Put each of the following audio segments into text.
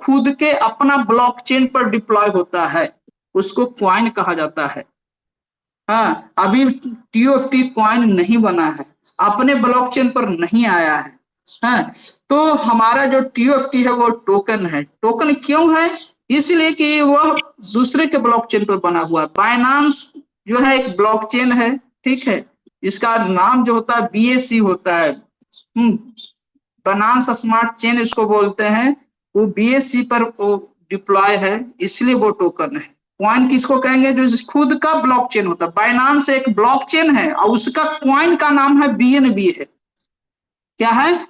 खुद के अपना ब्लॉकचेन पर डिप्लॉय होता है उसको कॉइन कहा जाता है। हाँ, अभी TOFT कॉइन नहीं बना है, अपने ब्लॉकचेन पर नहीं आया है। हाँ, तो हमारा जो TOFT है वो टोकन है। टोकन क्यों है? इसलिए कि वह दूसरे के ब्लॉकचेन पर बना हुआ है। बाइनांस जो है एक ब्लॉकचेन है, ठीक है, इसका नाम जो होता है BSC होता है, बाइनांस स्मार्ट चेन इसको बोलते हैं। वो BSC पर वो डिप्लॉय है, इसलिए वो टोकन है। कॉइन किसको कहेंगे? जो खुद का ब्लॉकचेन होता है। बाइनांस एक ब्लॉकचेन है और उसका कॉइन का नाम है BNB है। क्या है?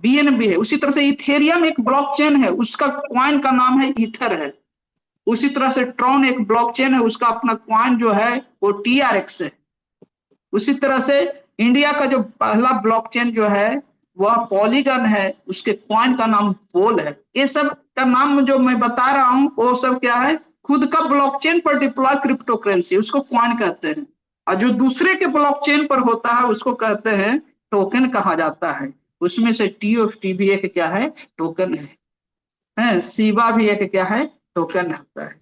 BNB है। उसी तरह से इथेरियम एक ब्लॉकचेन है, उसका कॉइन का नाम है ईथर है। उसी तरह से ट्रॉन एक ब्लॉकचेन है, उसका अपना कॉइन जो है वो TRX है। उसी तरह से इंडिया का जो पहला ब्लॉकचेन जो है वह पॉलीगन है, उसके कॉइन का नाम पोल है। ये सब का नाम जो मैं बता रहा हूं वो सब क्या है? खुद का ब्लॉकचेन पर डिप्लॉय क्रिप्टो करेंसी, उसको कॉइन कहते हैं। और जो दूसरे के ब्लॉकचेन पर होता है उसको कहते हैं टोकन कहा जाता है। उसमें से TOFT भी एक क्या है? टोकन है। सीबा भी एक क्या है? टोकन होता है।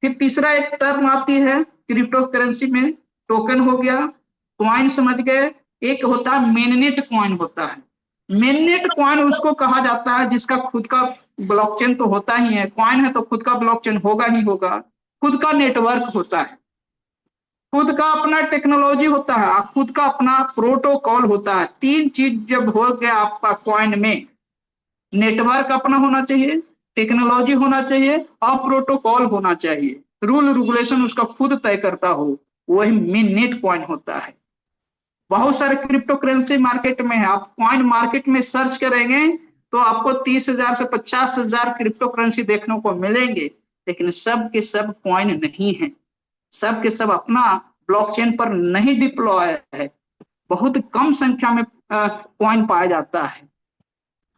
फिर तीसरा एक टर्म आती है क्रिप्टो करेंसी में, टोकन हो गया, कॉइन समझ गए। एक होता है मेननेट कॉइन होता है। मेननेट कॉइन उसको कहा जाता है जिसका खुद का ब्लॉकचेन तो होता ही है, कॉइन है तो खुद का ब्लॉकचेन होगा ही होगा, खुद का नेटवर्क होता है, खुद का अपना टेक्नोलॉजी होता है, खुद का अपना प्रोटोकॉल होता है। तीन चीज जब हो गया आपका कॉइन में, नेटवर्क अपना होना चाहिए, टेक्नोलॉजी होना चाहिए और प्रोटोकॉल होना चाहिए, रूल रेगुलेशन उसका खुद तय करता हो, वही मेननेट कॉइन होता है। बहुत सारे क्रिप्टो करेंसी मार्केट में है। आप कॉइन मार्केट में सर्च करेंगे तो आपको 30,000 से 50,000 क्रिप्टो करेंसी देखने को मिलेंगे, लेकिन सब के सब कॉइन नहीं है, सब के सब अपना ब्लॉकचेन पर नहीं डिप्लॉय है। बहुत कम संख्या में कॉइन पाया जाता है,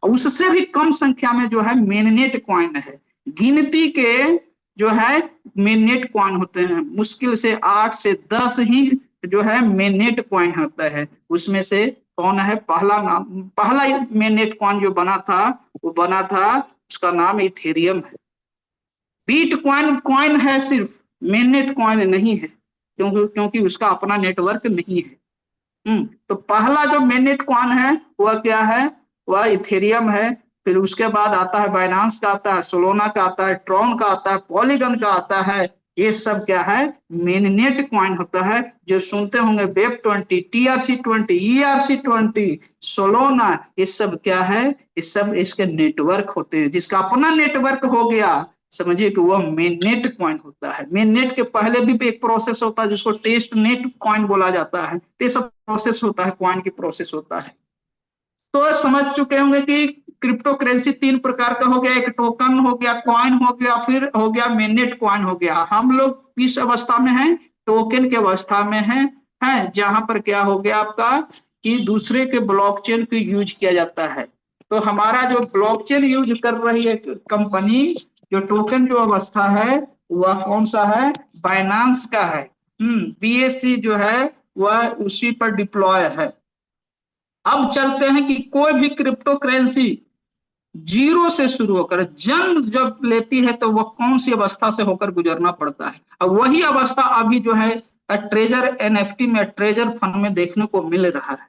उससे भी कम संख्या में जो है मेननेट कॉइन है। गिनती के जो है मेननेट कॉइन होते हैं, मुश्किल से 8 से 10 ही जो है मेननेट कॉइन होता है। उसमें से कौन है? पहला मेननेट कॉइन जो बना था वो बना था, उसका नाम इथेरियम है। बिटकॉइन कॉइन है सिर्फ, मेननेट कॉइन नहीं है, क्योंकि उसका अपना नेटवर्क नहीं है। तो पहला जो मेननेट कॉइन है वह क्या है? वह इथेरियम है। फिर उसके बाद आता है बाइनांस का, आता है सोलोना का, आता है ट्रॉन का, आता है पॉलीगन का, आता है। ये सब क्या है? मेननेट कॉइन होता है। जो सुनते होंगे वेब20, TRC20, ERC20, सोलोना, ये सब क्या है? ये सब इसके नेटवर्क होते हैं। जिसका अपना नेटवर्क हो गया समझिए कि वह मेननेट कॉइन होता है। मेननेट के पहले भी एक प्रोसेस होता है जिसको टेस्ट नेट कॉइन बोला जाता है। ये सब प्रोसेस होता है, कॉइन की प्रोसेस होता है। तो समझ चुके होंगे कि क्रिप्टो करेंसी 3 प्रकार का हो गया, एक टोकन हो गया, कॉइन हो गया, फिर हो गया मेननेट कॉइन हो गया। हम लोग किस अवस्था में हैं? टोकन के अवस्था में हैं, जहां पर क्या हो गया आपका कि दूसरे के ब्लॉकचेन को यूज किया जाता है। तो हमारा जो ब्लॉकचेन यूज कर रही है कंपनी, जो टोकन जो अवस्था है वह कौन सा है? बाइनांस का है। BSC जो है वह उसी पर डिप्लॉय है। अब चलते हैं कि कोई भी क्रिप्टो करेंसी जीरो से शुरू होकर जन्म जब लेती है तो वह कौन सी अवस्था से होकर गुजरना पड़ता है, और वही अवस्था अभी जो है ट्रेजर NFT में, ट्रेजर फंड में देखने को मिल रहा है।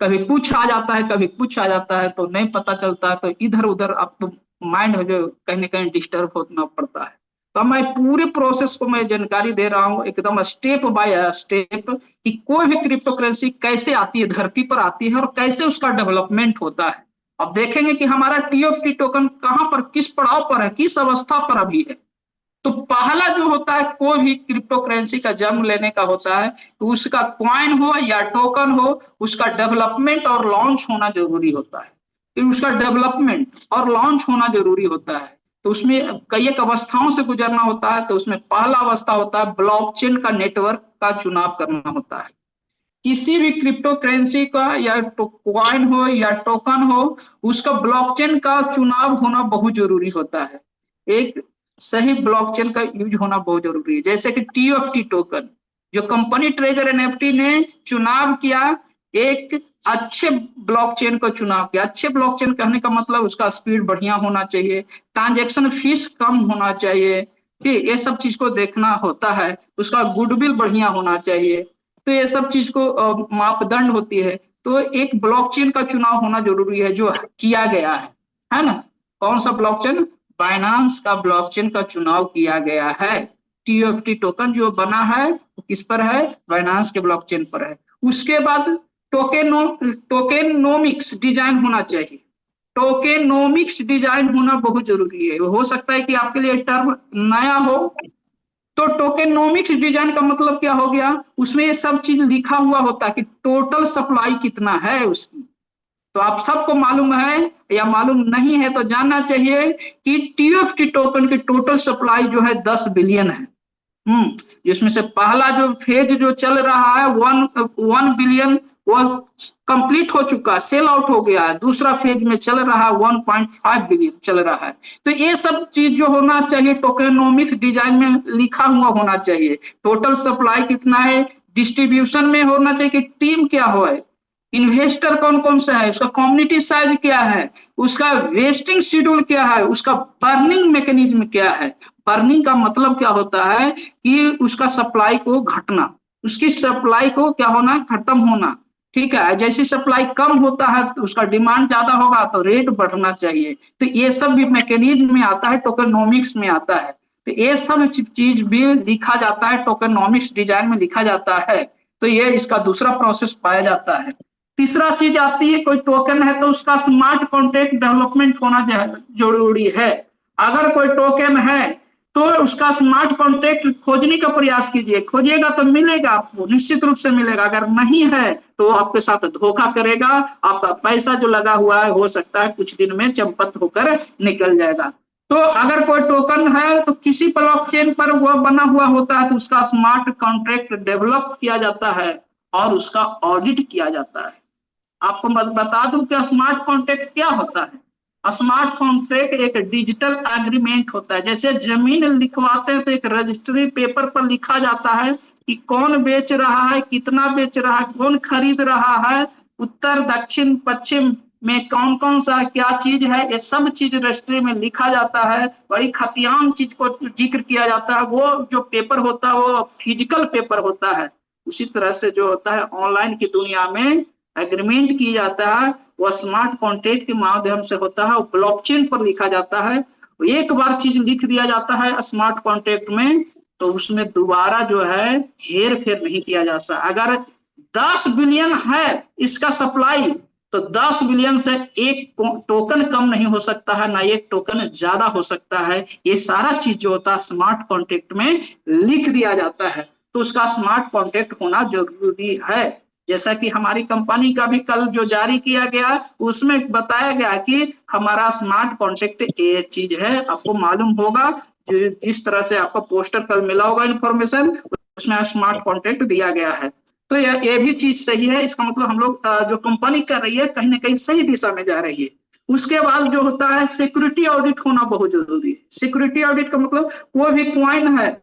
कभी कुछ आ जाता है, कभी कुछ आ जाता है, तो नहीं पता चलता है, तो इधर उधर आपको माइंड जो कहीं ना कहीं डिस्टर्ब होना पड़ता है। तो मैं पूरे प्रोसेस को मैं जानकारी दे रहा हूँ एकदम स्टेप बाय स्टेप कि कोई भी क्रिप्टो करेंसी कैसे आती है, धरती पर आती है और कैसे उसका डेवलपमेंट होता है। अब देखेंगे कि हमारा TOFT टोकन कहां पर, किस पड़ाव पर है, किस अवस्था पर अभी है। तो पहला जो होता है कोई भी क्रिप्टो करेंसी का जन्म लेने का होता है, तो उसका कॉइन हो या टोकन हो, उसका डेवलपमेंट और लॉन्च होना जरूरी होता है। फिर उसका डेवलपमेंट और लॉन्च होना जरूरी होता है। तो उसमें कई एक अवस्थाओं से गुजरना होता है। तो उसमें पहला अवस्था होता है ब्लॉकचेन का नेटवर्क का चुनाव करना होता है। किसी भी क्रिप्टो करेंसी का या कॉइन हो या टोकन हो, उसका ब्लॉकचेन का चुनाव होना बहुत जरूरी होता है। एक सही ब्लॉकचेन का यूज होना बहुत जरूरी है। जैसे कि TOFT टोकन जो कंपनी ट्रेजर NFT ने चुनाव किया, एक अच्छे ब्लॉकचेन का चुनाव किया। अच्छे ब्लॉकचेन कहने का मतलब उसका स्पीड बढ़िया होना चाहिए, ट्रांजैक्शन फीस कम होना चाहिए, ठीक, ये सब चीज को देखना होता है। उसका गुडविल बढ़िया होना चाहिए, तो ये सब चीज को मापदंड होती है। तो एक ब्लॉकचेन का चुनाव होना जरूरी है जो किया गया है ना। कौन सा ब्लॉकचेन? बाइनांस का ब्लॉकचेन का चुनाव किया गया है। टीएफटी टोकन जो बना है वो किस पर है? बाइनांस के ब्लॉकचेन पर है। उसके बाद टोकेनोमिक्स डिजाइन होना चाहिए। टोकेनोमिक्स डिजाइन होना बहुत जरूरी है। हो सकता है कि आपके लिए टर्म नया हो, तो टोकेनोमिक्स डिजाइन का मतलब क्या हो गया? उसमें ये सब चीज लिखा हुआ होता है कि टोटल सप्लाई कितना है उसकी। तो आप सबको मालूम है या मालूम नहीं है तो जानना चाहिए कि टीएफटी टोकन की टोटल सप्लाई जो है 10 बिलियन है। जिसमें से पहला जो फेज जो चल रहा है 1 बिलियन वो कंप्लीट हो चुका है, सेल आउट हो गया है। दूसरा फेज में चल रहा है 1.5 बिलियन चल रहा है। तो ये सब चीज जो होना चाहिए टोकेनोमिक्स डिजाइन में लिखा हुआ होना चाहिए। टोटल सप्लाई कितना है, डिस्ट्रीब्यूशन में होना चाहिए कि टीम क्या हो, इन्वेस्टर कौन कौन सा है, उसका कम्युनिटी साइज क्या है, उसका वेस्टिंग शेड्यूल क्या है, उसका बर्निंग मैकेनिज्म क्या है। बर्निंग का मतलब क्या होता है कि उसका सप्लाई को घटना, उसकी सप्लाई को क्या होना, खत्म होना, ठीक है। जैसे सप्लाई कम होता है तो उसका डिमांड ज्यादा होगा तो रेट बढ़ना चाहिए। तो ये सब भी मैकेनिज्म में आता है, टोकेनोमिक्स में आता है। तो ये सब चीज भी लिखा जाता है, टोकेनोमिक्स डिजाइन में लिखा जाता है। तो ये इसका दूसरा प्रोसेस पाया जाता है। तीसरा चीज आती है, कोई टोकन है तो उसका स्मार्ट कॉन्ट्रैक्ट डेवलपमेंट होना जरूरी है। अगर कोई टोकन है तो उसका स्मार्ट कॉन्ट्रैक्ट खोजने का प्रयास कीजिए। खोजिएगा तो मिलेगा आपको, निश्चित रूप से मिलेगा। अगर नहीं है तो आपके साथ धोखा करेगा। आपका पैसा जो लगा हुआ है हो सकता है कुछ दिन में चंपत होकर निकल जाएगा। तो अगर कोई टोकन है तो किसी ब्लॉकचेन पर वो बना हुआ होता है तो उसका स्मार्ट कॉन्ट्रैक्ट डेवलप किया जाता है और उसका ऑडिट किया जाता है। आपको बता दूं कि स्मार्ट कॉन्ट्रैक्ट क्या होता है। स्मार्ट कॉन्ट्रैक्ट एक डिजिटल एग्रीमेंट होता है। जैसे जमीन लिखवाते हैं तो एक रजिस्ट्री पेपर पर लिखा जाता है कि कौन बेच रहा है, कितना बेच रहा है, कौन खरीद रहा है, उत्तर दक्षिण पश्चिम में कौन कौन सा क्या चीज है, ये सब चीज रजिस्ट्री में लिखा जाता है। बड़ी खतियान चीज को जिक्र किया जाता है। वो जो पेपर होता है वो फिजिकल पेपर होता है। उसी तरह से जो होता है ऑनलाइन की दुनिया में एग्रीमेंट किया जाता है वह स्मार्ट कॉन्ट्रैक्ट के माध्यम से होता है, ब्लॉकचेन पर लिखा जाता है। एक बार चीज लिख दिया जाता है स्मार्ट कॉन्ट्रैक्ट में तो उसमें दोबारा जो है हेर फेर नहीं किया जा सकता। अगर 10 बिलियन है इसका सप्लाई तो 10 बिलियन से एक टोकन कम नहीं हो सकता है, ना एक टोकन ज्यादा हो सकता है। ये सारा चीज जो होता है स्मार्ट कॉन्ट्रैक्ट में लिख दिया जाता है। तो उसका स्मार्ट कॉन्ट्रैक्ट होना जरूरी है। जैसा कि हमारी कंपनी का भी कल जो जारी किया गया उसमें बताया गया कि हमारा स्मार्ट कॉन्ट्रैक्ट ये चीज है। आपको मालूम होगा जिस तरह से आपको पोस्टर कल मिला होगा इंफॉर्मेशन, उसमें स्मार्ट कॉन्ट्रैक्ट दिया गया है। तो ये भी चीज सही है। इसका मतलब हम लोग जो कंपनी कर रही है कहीं ना कहीं सही दिशा में जा रही है। उसके बाद जो होता है सिक्योरिटी ऑडिट होना बहुत जरूरी है। सिक्योरिटी ऑडिट का मतलब कोई भी क्वाइन है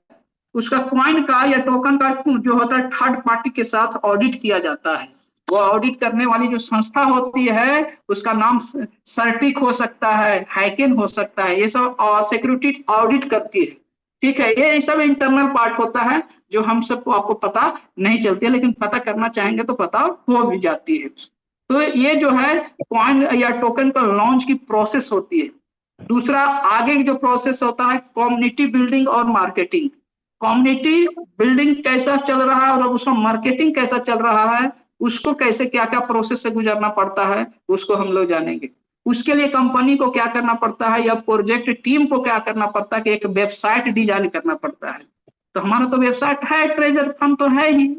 उसका क्वाइन का या टोकन का जो होता है थर्ड पार्टी के साथ ऑडिट किया जाता है। वो ऑडिट करने वाली जो संस्था होती है उसका नाम सर्टिक हो सकता है, हैकेन हो सकता है। ये सब सिक्योरिटी ऑडिट करती है, ठीक है। ये सब इंटरनल पार्ट होता है जो हम सबको आपको पता नहीं चलती है, लेकिन पता करना चाहेंगे तो पता हो भी जाती है। तो ये जो है कॉइन या टोकन का लॉन्च की प्रोसेस होती है। दूसरा आगे जो प्रोसेस होता है कम्युनिटी बिल्डिंग और मार्केटिंग। कम्युनिटी बिल्डिंग कैसा चल रहा है और उसका मार्केटिंग कैसा चल रहा है, उसको कैसे क्या क्या प्रोसेस से गुजरना पड़ता है उसको हम लोग जानेंगे। उसके लिए कंपनी को क्या करना पड़ता है या प्रोजेक्ट टीम को क्या करना पड़ता है कि एक वेबसाइट डिजाइन करना पड़ता है। तो हमारा तो वेबसाइट है, ट्रेजर फंड तो है ही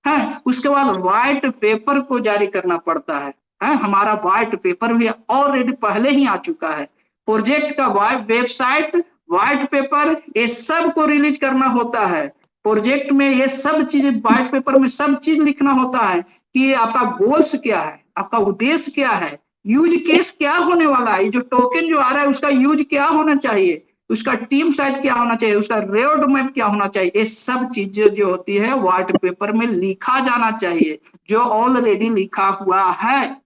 है। उसके बाद व्हाइट पेपर को जारी करना पड़ता है। हमारा व्हाइट पेपर भी ऑलरेडी पहले ही आ चुका है। प्रोजेक्ट का वेबसाइट, व्हाइट पेपर, ये सब को रिलीज करना होता है। प्रोजेक्ट में ये सब चीज व्हाइट पेपर में सब चीज लिखना होता है कि आपका गोल्स क्या है, आपका उद्देश्य क्या है, यूज केस क्या होने वाला है, जो टोकन जो आ रहा है उसका यूज क्या होना चाहिए, उसका टीम साइज क्या होना चाहिए, उसका रोड मैप क्या होना चाहिए, ये सब चीजें जो होती है व्हाइट पेपर में लिखा जाना चाहिए, जो ऑलरेडी लिखा हुआ है।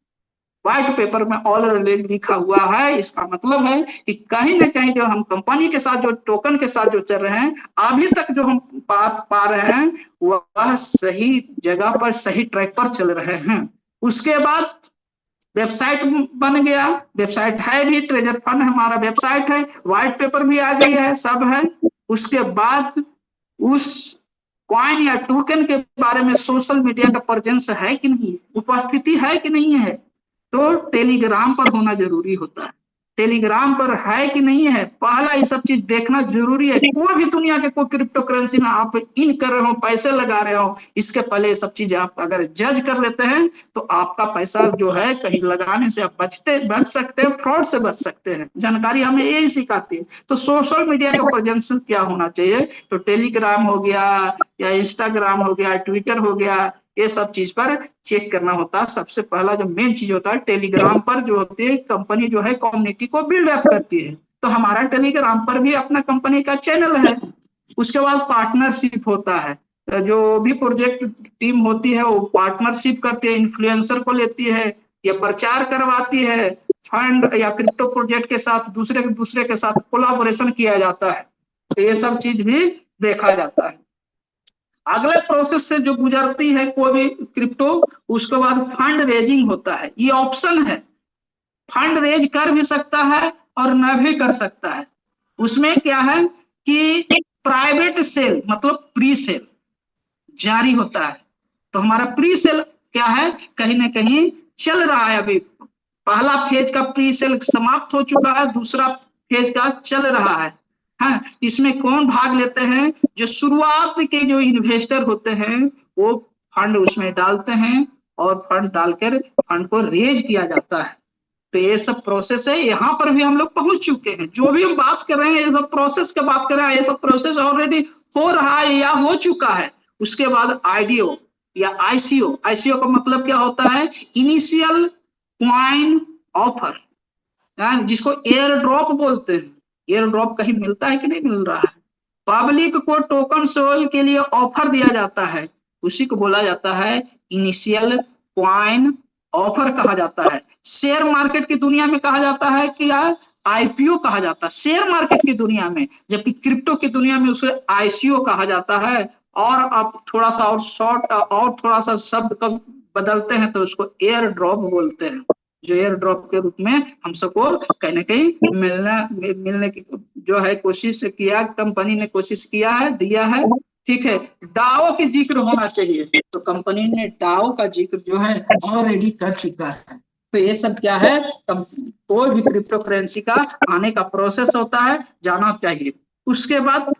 व्हाइट पेपर में ऑलरेडी लिखा हुआ है, इसका मतलब है कि कहीं ना कहीं जो हम कंपनी के साथ जो टोकन के साथ जो चल रहे हैं, अभी तक जो हम पा रहे हैं वह सही जगह पर सही ट्रैक पर चल रहे हैं। उसके बाद वेबसाइट बन गया, वेबसाइट है भी, ट्रेजर फंड हमारा वेबसाइट है, व्हाइट पेपर भी आ गई है, सब है। उसके बाद उस कॉइन या टोकन के बारे में सोशल मीडिया का प्रेजेंस है कि नहीं, उपस्थिति है कि नहीं है, तो टेलीग्राम पर होना जरूरी होता है। टेलीग्राम पर है कि नहीं है, पहला ये सब चीज देखना जरूरी है। कोई भी दुनिया के कोई क्रिप्टो करेंसी में आप इन कर रहे हो, पैसे लगा रहे हो, इसके पहले ये सब चीज आप अगर जज कर लेते हैं तो आपका पैसा जो है कहीं लगाने से आप बच सकते हैं, फ्रॉड से बच सकते हैं। जानकारी हमें यही सिखाती है। तो सोशल मीडिया का प्रेजेंस क्या होना चाहिए, तो टेलीग्राम हो गया या इंस्टाग्राम हो गया, ट्विटर हो गया, ये सब चीज पर चेक करना होता है। सबसे पहला जो मेन चीज होता है, टेलीग्राम पर जो होती है कंपनी जो है कम्युनिटी को बिल्ड अप करती है, तो हमारा टेलीग्राम पर भी अपना कंपनी का चैनल है। उसके बाद पार्टनरशिप होता है, जो भी प्रोजेक्ट टीम होती है वो पार्टनरशिप करती है, इन्फ्लुएंसर को लेती है या प्रचार करवाती है, फंड या क्रिप्टो प्रोजेक्ट के साथ दूसरे के साथ कोलाबोरेशन किया जाता है, तो ये सब चीज भी देखा जाता है। अगले प्रोसेस से जो गुजरती है कोई भी क्रिप्टो, उसके बाद फंड रेजिंग होता है। ये ऑप्शन है, फंड रेज कर भी सकता है और न भी कर सकता है। उसमें क्या है कि प्राइवेट सेल मतलब प्री सेल जारी होता है। तो हमारा प्री सेल क्या है, कहीं ना कहीं चल रहा है, अभी पहला फेज का प्री सेल समाप्त हो चुका है, दूसरा फेज का चल रहा है। हाँ, इसमें कौन भाग लेते हैं, जो शुरुआत के जो इन्वेस्टर होते हैं वो फंड उसमें डालते हैं और फंड डालकर फंड को रेज किया जाता है। तो ये सब प्रोसेस है, यहाँ पर भी हम लोग पहुंच चुके हैं। जो भी हम बात कर रहे हैं ये सब प्रोसेस की बात कर रहे हैं, ये सब प्रोसेस ऑलरेडी हो रहा है या हो चुका है। उसके बाद आईडीओ या आईसीओ, आईसीओ का मतलब क्या होता है, इनिशियल क्वाइन ऑफर, जिसको एयर ड्रॉप बोलते हैं। एयर ड्रॉप कहीं मिलता है कि नहीं मिल रहा है, पब्लिक को टोकन सेल के लिए ऑफर दिया जाता है, उसी को बोला जाता है इनिशियल क्वाइन ऑफर कहा जाता है। शेयर मार्केट की दुनिया में कहा जाता है कि आईपीओ कहा जाता है शेयर मार्केट की दुनिया में, जबकि क्रिप्टो की दुनिया में उसे आईसीओ कहा जाता है। और अब थोड़ा सा और शॉर्ट और थोड़ा सा शब्द का बदलते हैं तो उसको एयर ड्रॉप बोलते हैं, जो एयर ड्रॉप के रूप में हम सबको कहीं ना कहीं मिलने की जो है कोशिश किया, कंपनी ने कोशिश किया है, दिया है। ठीक है, डाओ की जिक्र होना चाहिए, तो कंपनी ने डाओ का जिक्र जो है ऑलरेडी कर चुका है। तो ये सब क्या है, कोई भी क्रिप्टो करेंसी का आने का प्रोसेस होता है, जाना चाहिए। उसके बाद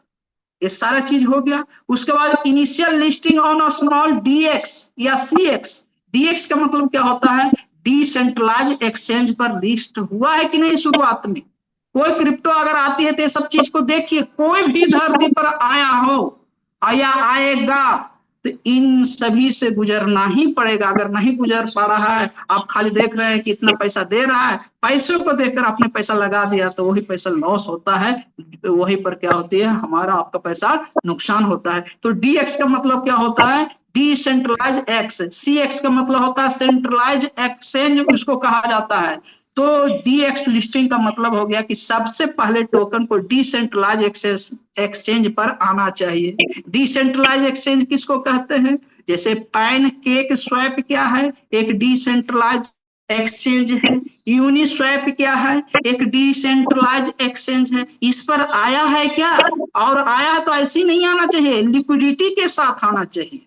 ये सारा चीज हो गया। उसके बाद initial listing on a small DX या सीएक्स। डीएक्स का मतलब क्या होता है, डिसेंट्रलाइज एक्सचेंज पर लिस्ट हुआ है कि नहीं। शुरुआत में कोई क्रिप्टो अगर आती है तो ये सब चीज को देखिए, कोई भी धरती पर आया हो या आएगा तो इन सभी से गुजरना ही पड़ेगा। अगर नहीं गुजर पा रहा है, आप खाली देख रहे हैं कि इतना पैसा दे रहा है, पैसों को देखकर आपने पैसा लगा दिया तो वही पैसा लॉस होता है, तो वही पर क्या होती है, हमारा आपका पैसा नुकसान होता है। तो डीएक्स का मतलब क्या होता है, डिसेंट्रलाइज एक्स। सीएक्स का मतलब होता है सेंट्रलाइज एक्सचेंज, उसको कहा जाता है। तो डीएक्स लिस्टिंग का मतलब हो गया कि सबसे पहले टोकन को डिसेंट्रलाइज एक्सचेंज पर आना चाहिए। डिसेंट्रलाइज एक्सचेंज किसको कहते हैं, जैसे पैनकेक स्वैप क्या है, एक डिसेंट्रलाइज एक्सचेंज है। यूनिस्वैप क्या है, एक डिसेंट्रलाइज एक्सचेंज है। इस पर आया है क्या, और आया है तो ऐसे ही नहीं आना चाहिए, लिक्विडिटी के साथ आना चाहिए।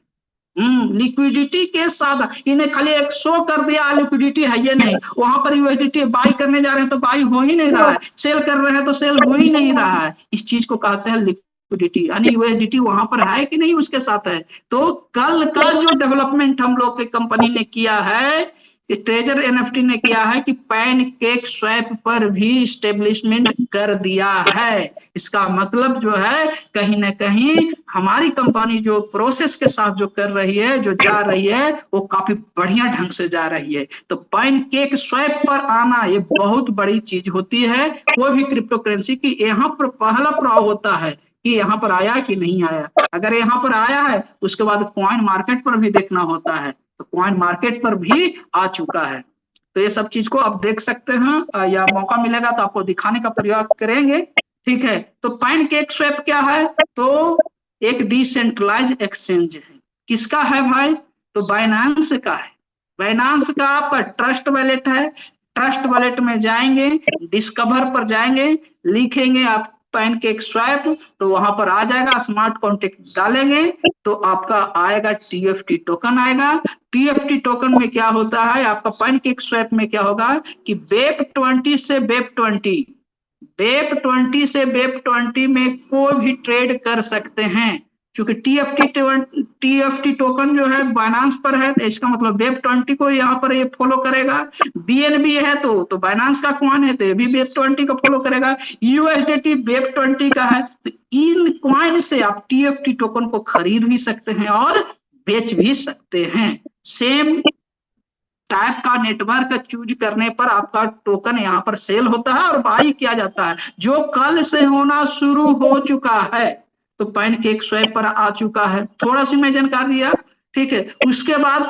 लिक्विडिटी के साथ, इन्हें खाली एक शो कर दिया लिक्विडिटी है, ये नहीं, वहां पर यूएसडीटी बाई करने जा रहे हैं तो बाई हो ही नहीं रहा है, सेल कर रहे हैं तो सेल हो ही नहीं रहा है। इस चीज को कहते हैं लिक्विडिटी, यानी यूएसडीटी वहां पर है कि नहीं उसके साथ है। तो कल का जो डेवलपमेंट हम लोग के कंपनी ने किया है कि ट्रेजर एनएफटी ने किया है कि पैनकेक स्वैप पर भी स्टेब्लिशमेंट कर दिया है। इसका मतलब जो है कहीं ना कहीं हमारी कंपनी जो प्रोसेस के साथ जो कर रही है, जो जा रही है, वो काफी बढ़िया ढंग से जा रही है। तो पैनकेक स्वैप पर आना ये बहुत बड़ी चीज होती है कोई भी क्रिप्टो करेंसी की। यहाँ पर पहला प्रभाव होता है कि यहाँ पर आया कि नहीं आया। अगर यहाँ पर आया है उसके बाद कॉइन मार्केट पर भी देखना होता है, तो कॉइन मार्केट पर भी आ चुका है। तो ये सब चीज को आप देख सकते हैं, या मौका मिलेगा तो आपको दिखाने का प्रयास करेंगे। ठीक है, तो पैनकेक स्वैप क्या है? तो एक डिसेंट्रलाइज एक्सचेंज है। किसका है भाई? तो बाइनांस का है। बाइनांस का आप ट्रस्ट वैलेट है। ट्रस्ट वैलेट में जाएंगे, डिस्कवर पर जाएंगे, लिखेंगे आप पैनकेक स्वैप, तो वहां पर आ जाएगा। स्मार्ट कॉन्ट्रैक्ट डालेंगे तो आपका आएगा टीएफटी टोकन आएगा। टीएफटी टोकन में क्या होता है आपका पैनकेक स्वैप में क्या होगा कि BEP20 से BEP20 से BEP20 में कोई भी ट्रेड कर सकते हैं। क्योंकि टीएफटी टोकन जो है बाइनांस पर है, तो इसका मतलब BEP20 को यहाँ पर ये फॉलो करेगा। बीएनबी है तो बाइनांस का कॉइन है तो ये भी BEP20 को फॉलो करेगा। यूएसडीटी BEP20 का है, तो इन कॉइन से आप टीएफटी टोकन को खरीद भी सकते हैं और बेच भी सकते हैं। सेम टाइप का नेटवर्क चूज करने पर आपका टोकन यहाँ पर सेल होता है और बाई किया जाता है, जो कल से होना शुरू हो चुका है। तो पैनकेक स्वैप पर आ चुका है। थोड़ा सी मैं जानकारी दिया, ठीक है। उसके बाद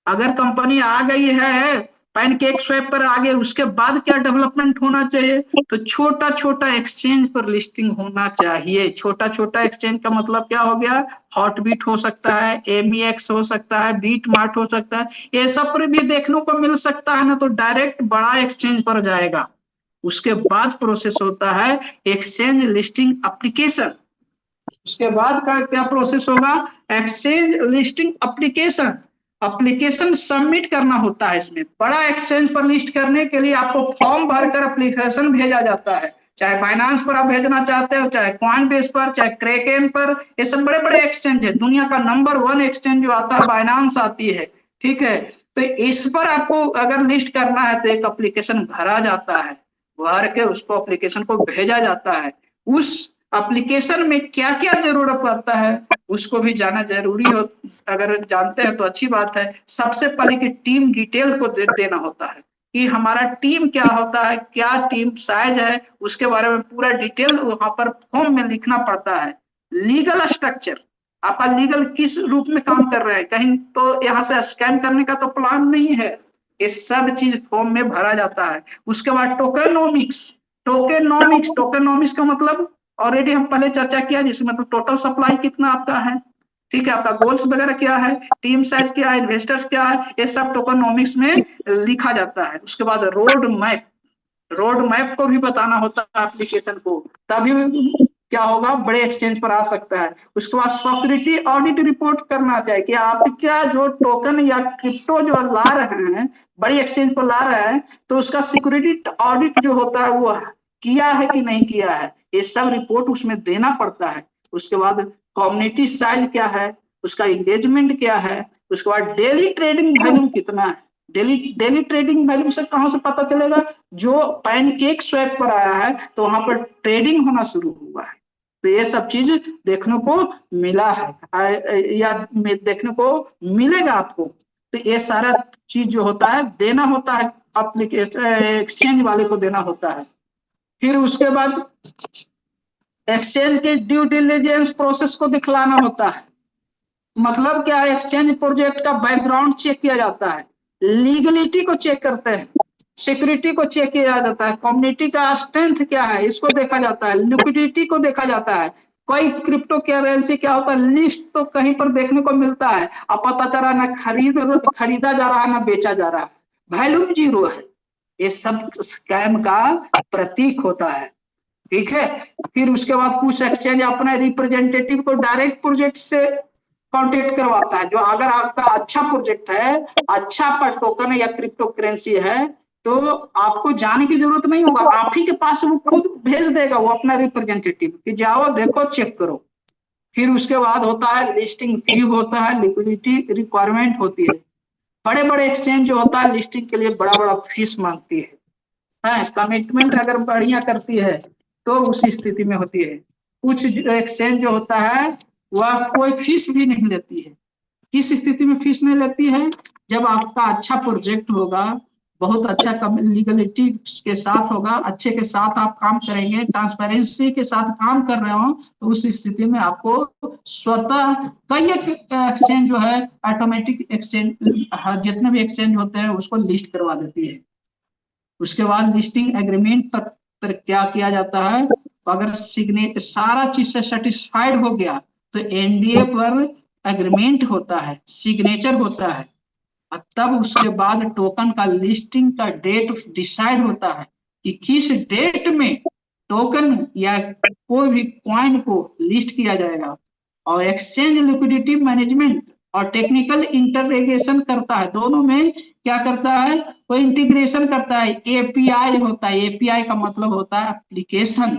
अगर कंपनी आ गई है पैनकेक स्वैप पर आगे, उसके बाद क्या डेवलपमेंट होना चाहिए? तो छोटा छोटा एक्सचेंज पर लिस्टिंग होना चाहिए। छोटा छोटा एक्सचेंज का मतलब क्या हो गया? हॉटबीट हो सकता है, एमईएक्स हो सकता है, बीट मार्ट हो सकता है, ये सब पर भी देखने को मिल सकता है ना। तो डायरेक्ट बड़ा एक्सचेंज पर जाएगा। उसके बाद प्रोसेस होता है एक्सचेंज लिस्टिंग एप्लीकेशन। उसके बाद का क्या प्रोसेस होगा? Exchange listing application. Application submit करना होता है। इसमें बड़ा एक्सचेंज पर लिस्ट करने के लिए आपको फॉर्म भरकर एप्लीकेशन भेजा जाता है। चाहे बाइनांस पर आप भेजना चाहते हो, चाहे कॉइनबेस पर, चाहे क्रेकेन पर, ये सब बड़े बड़े एक्सचेंज है। दुनिया का नंबर 1 एक्सचेंज जो आता है बाइनांस आती है, ठीक है। तो इस पर आपको अगर लिस्ट करना है तो एक एप्लीकेशन भरा जाता है, भर के उसको एप्लीकेशन को भेजा जाता है। उस एप्लीकेशन में क्या क्या जरूरत पड़ता है उसको भी जाना जरूरी हो। अगर जानते हैं तो अच्छी बात है। सबसे पहले कि टीम डिटेल को देना होता है कि हमारा टीम क्या होता है, क्या टीम साइज है, उसके बारे में पूरा डिटेल वहां पर फॉर्म में लिखना पड़ता है। लीगल स्ट्रक्चर, आपका लीगल किस रूप में काम कर रहे हैं, कहीं तो यहाँ से स्कैम करने का तो प्लान नहीं है। ये सब चीज फॉर्म में भरा जाता है। उसके बाद टोकेनोमिक्स का मतलब ऑलरेडी हम पहले चर्चा किया, जिसमें मतलब टोटल सप्लाई कितना आपका है, ठीक है, आपका गोल्स वगैरह क्या है, टीम साइज क्या है, इन्वेस्टर्स क्या है, ये सब टोकेनोमिक्स में लिखा जाता है। उसके बाद रोड मैप को भी बताना होता है एप्लीकेशन को, तभी क्या होगा बड़े एक्सचेंज पर आ सकता है। उसके बाद सिक्योरिटी ऑडिट रिपोर्ट करना चाहिए कि आप क्या जो टोकन या क्रिप्टो जो ला रहे हैं, बड़ी एक्सचेंज पर ला रहे हैं, तो उसका सिक्योरिटी ऑडिट जो होता है वो किया है कि नहीं किया है, ये सब रिपोर्ट उसमें देना पड़ता है। उसके बाद कम्युनिटी साइज क्या है, उसका एंगेजमेंट क्या है, उसके बाद डेली ट्रेडिंग वैल्यू कितना है। डेली ट्रेडिंग वैल्यू से कहां से पता चलेगा? जो पैनकेक स्वैप पर आया है तो वहां पर ट्रेडिंग होना शुरू हुआ है। तो ये सब चीज देखने को मिला है या देखने को मिलेगा आपको। तो ये सारा चीज जो होता है देना होता है, एप्लीकेशन एक्सचेंज वाले को देना होता है। फिर उसके बाद एक्सचेंज के ड्यू डिलिजेंस प्रोसेस को दिखलाना होता है। मतलब क्या है? एक्सचेंज प्रोजेक्ट का बैकग्राउंड चेक किया जाता है, लीगलिटी को चेक करते हैं, सिक्योरिटी को चेक किया जाता है, कम्युनिटी का स्ट्रेंथ क्या है इसको देखा जाता है, लिक्विडिटी को देखा जाता है। कोई क्रिप्टो करेंसी क्या होता है, लिस्ट तो कहीं पर देखने को मिलता है, अब पता चला ना खरीदा जा रहा है ना बेचा जा रहा है, वैल्यूम जीरो है। ये सब स्कैम का प्रतीक होता है, ठीक है। फिर उसके बाद कुछ एक्सचेंज अपने रिप्रेजेंटेटिव को डायरेक्ट प्रोजेक्ट से कांटेक्ट करवाता है। जो अगर आपका अच्छा प्रोजेक्ट है, अच्छा पर टोकन या क्रिप्टो करेंसी है, तो आपको जाने की जरूरत नहीं होगा, आप ही के पास वो खुद भेज देगा, वो अपना रिप्रेजेंटेटिव कि जाओ देखो चेक करो। फिर उसके बाद होता है लिस्टिंग फी होता है, लिक्विडिटी रिक्वायरमेंट होती है। बड़े बड़े एक्सचेंज जो होता है लिस्टिंग के लिए बड़ा बड़ा फीस मांगती है, कमिटमेंट अगर बढ़िया करती है तो उस स्थिति में होती है। कुछ एक्सचेंज जो होता है वह कोई फीस भी नहीं लेती है। किस स्थिति में फीस नहीं लेती है? जब आपका अच्छा प्रोजेक्ट होगा, बहुत अच्छा लीगलिटी के साथ होगा, अच्छे के साथ आप काम करेंगे, ट्रांसपेरेंसी के साथ काम कर रहे हो, तो उस स्थिति में आपको स्वतः कई एक्सचेंज जो है ऑटोमेटिक एक्सचेंज, जितने भी एक्सचेंज होते हैं उसको लिस्ट करवा देती है। उसके बाद लिस्टिंग एग्रीमेंट पर क्या किया जाता है, तो अगर सिग्नेचर सारा चीज से सेटिस्फाइड हो गया तो एनडीए पर एग्रीमेंट होता है, सिग्नेचर होता है, तब उसके बाद टोकन का लिस्टिंग का डेट डिसाइड होता है कि किस डेट में टोकन या कोई भी कॉइन को लिस्ट किया जाएगा। और एक्सचेंज लिक्विडिटी मैनेजमेंट और टेक्निकल इंटरग्रेशन करता है, दोनों में क्या करता है, वो इंटीग्रेशन करता है। एपीआई होता है, एपीआई का मतलब होता है एप्लीकेशन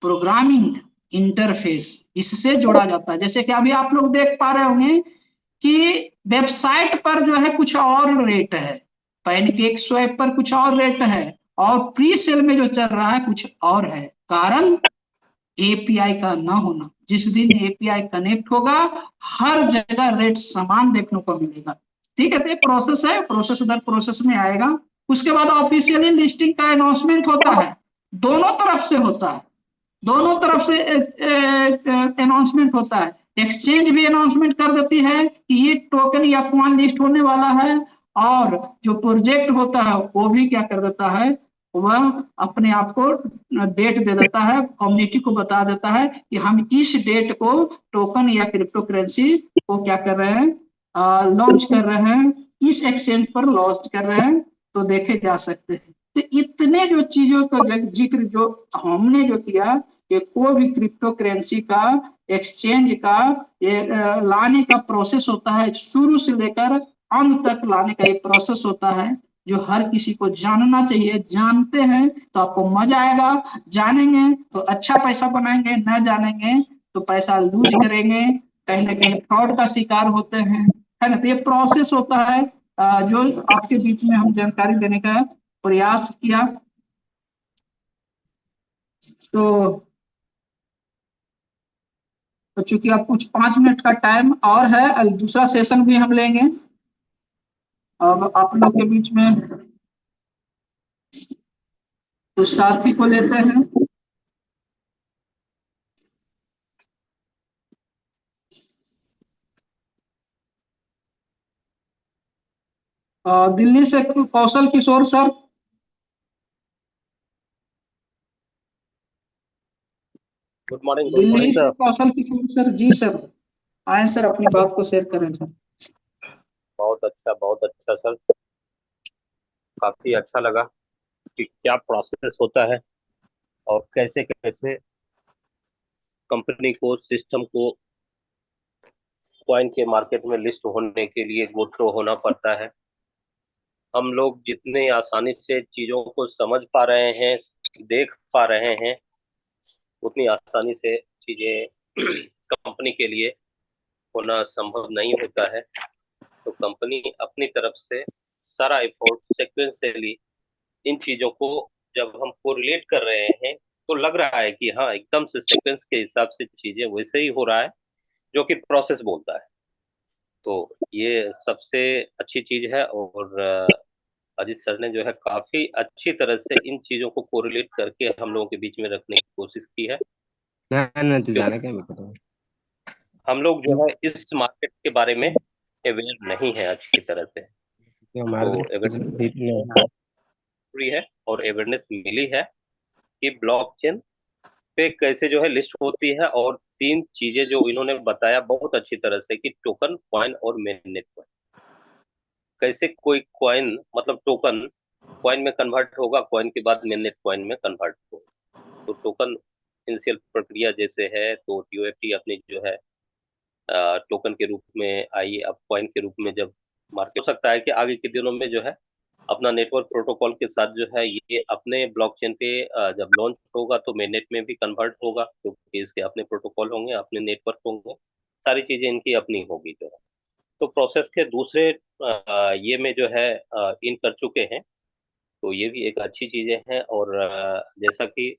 प्रोग्रामिंग इंटरफेस, इससे जोड़ा जाता है। जैसे कि अभी आप लोग देख पा रहे होंगे कि वेबसाइट पर जो है कुछ और रेट है, पैनकेक स्वैप पर कुछ और रेट है, और प्री सेल में जो चल रहा है कुछ और है। कारण एपीआई का ना होना। जिस दिन एपीआई कनेक्ट होगा हर जगह रेट समान देखने को मिलेगा। ठीक है, तो ये प्रोसेस है, प्रोसेस दर प्रोसेस में आएगा। उसके बाद ऑफिशियली लिस्टिंग का अनाउंसमेंट होता है, दोनों तरफ से होता है, दोनों तरफ से अनाउंसमेंट होता है। एक्सचेंज भी अनाउंसमेंट कर देती है कि ये टोकन या कॉइन लिस्ट होने वाला है, और जो प्रोजेक्ट होता है वो भी क्या कर देता है, वह अपने आप को डेट दे देता है, कम्युनिटी को बता देता है कि हम इस डेट को टोकन या क्रिप्टो करेंसी को क्या कर रहे हैं, लॉन्च कर रहे हैं, इस एक्सचेंज पर लॉन्च कर रहे हैं, तो देखे जा सकते हैं। तो इतने जो चीजों का जिक्र जो हमने जो किया, ये कोई भी क्रिप्टो करेंसी का एक्सचेंज का ये लाने का प्रोसेस होता है, शुरू से लेकर अंत तक लाने का ये प्रोसेस होता है, जो हर किसी को जानना चाहिए। जानते हैं तो आपको मजा आएगा, जानेंगे तो अच्छा पैसा बनाएंगे, न जानेंगे तो पैसा लूज करेंगे, कहीं ना कहीं फ्रॉड का शिकार होते हैं, है ना। तो ये प्रोसेस होता है जो आपके बीच में हम जानकारी देने का प्रयास किया। तो चूंकि अब कुछ 5 मिनट का टाइम और है, दूसरा सेशन भी हम लेंगे। अब आप लोग के बीच में कुछ साथी को लेते हैं। दिल्ली से Kaushal Kishore sir. Good morning Delhi से सर। कौशल किशोर सर। जी सर, आए सर, अपनी बात को शेयर करें सर। बहुत अच्छा सर, काफी अच्छा लगा कि क्या प्रोसेस होता है और कैसे कैसे कंपनी को, सिस्टम को कॉइन के मार्केट में लिस्ट होने के लिए गो थ्रू होना पड़ता है। हम लोग जितने आसानी से चीजों को समझ पा रहे हैं, देख पा रहे हैं, उतनी आसानी से चीजें कंपनी के लिए होना संभव नहीं होता है। तो कंपनी अपनी तरफ से सारा एफर्ट सिक्वेंशियली इन चीजों को जब हम कोरिलेट कर रहे हैं तो लग रहा है कि हाँ, एकदम से सीक्वेंस के हिसाब से चीजें वैसे ही हो रहा है जो कि प्रोसेस बोलता है। तो ये सबसे अच्छी चीज है, और अजीत सर ने जो है काफी अच्छी तरह से इन चीजों को कोरिलेट करके हम लोगों के बीच में रखने की कोशिश की है। नहीं तू जाने क्या मेरे को हम लोग जो है इस मार्केट के बारे में अवेयर नहीं है अच्छी तरह से, तो हमारे तो अवेयरनेस है और अवेयरनेस मिली है कि ब्लॉकचेन पे कैसे जो है लिस्ट होती है, और 3 चीजें जो इन्होंने बताया बहुत अच्छी तरह से कि टोकन, कॉइन और मेननेट कॉइन। कैसे कोई कॉइन मतलब टोकन कॉइन में कन्वर्ट होगा, कॉइन के बाद मेननेट कॉइन में कन्वर्ट होगा। तो टोकन इनिशियल प्रक्रिया जैसे है, तो यूएफटी अपनी जो है टोकन के रूप में आई, अब कॉइन के रूप में जब मार्केट हो सकता है कि आगे के दिनों में जो है अपना नेटवर्क प्रोटोकॉल के साथ जो है ये अपने ब्लॉकचेन पे जब लॉन्च होगा तो मेननेट में भी कन्वर्ट होगा, क्योंकि इसके अपने प्रोटोकॉल होंगे, अपने नेटवर्क होंगे, सारी चीजें इनकी अपनी होगी जो है। तो प्रोसेस के दूसरे ये में जो है इन कर चुके हैं। तो ये भी एक अच्छी चीजें हैं। और जैसा कि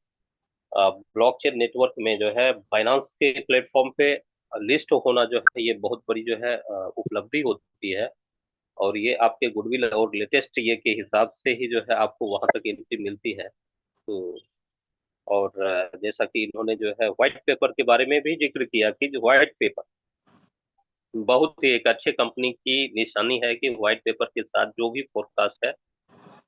ब्लॉकचेन नेटवर्क में जो है बाइनांस के प्लेटफॉर्म पे लिस्ट होना जो है ये बहुत बड़ी जो है उपलब्धि होती है। और ये आपके गुडविल और लेटेस्ट ये के हिसाब से ही जो है आपको वहां तक एंट्री मिलती है। तो और जैसा कि इन्होंने जो है व्हाइट पेपर के बारे में भी जिक्र किया कि जो व्हाइट पेपर बहुत ही एक अच्छे कंपनी की निशानी है कि व्हाइट पेपर के साथ जो भी फोरकास्ट है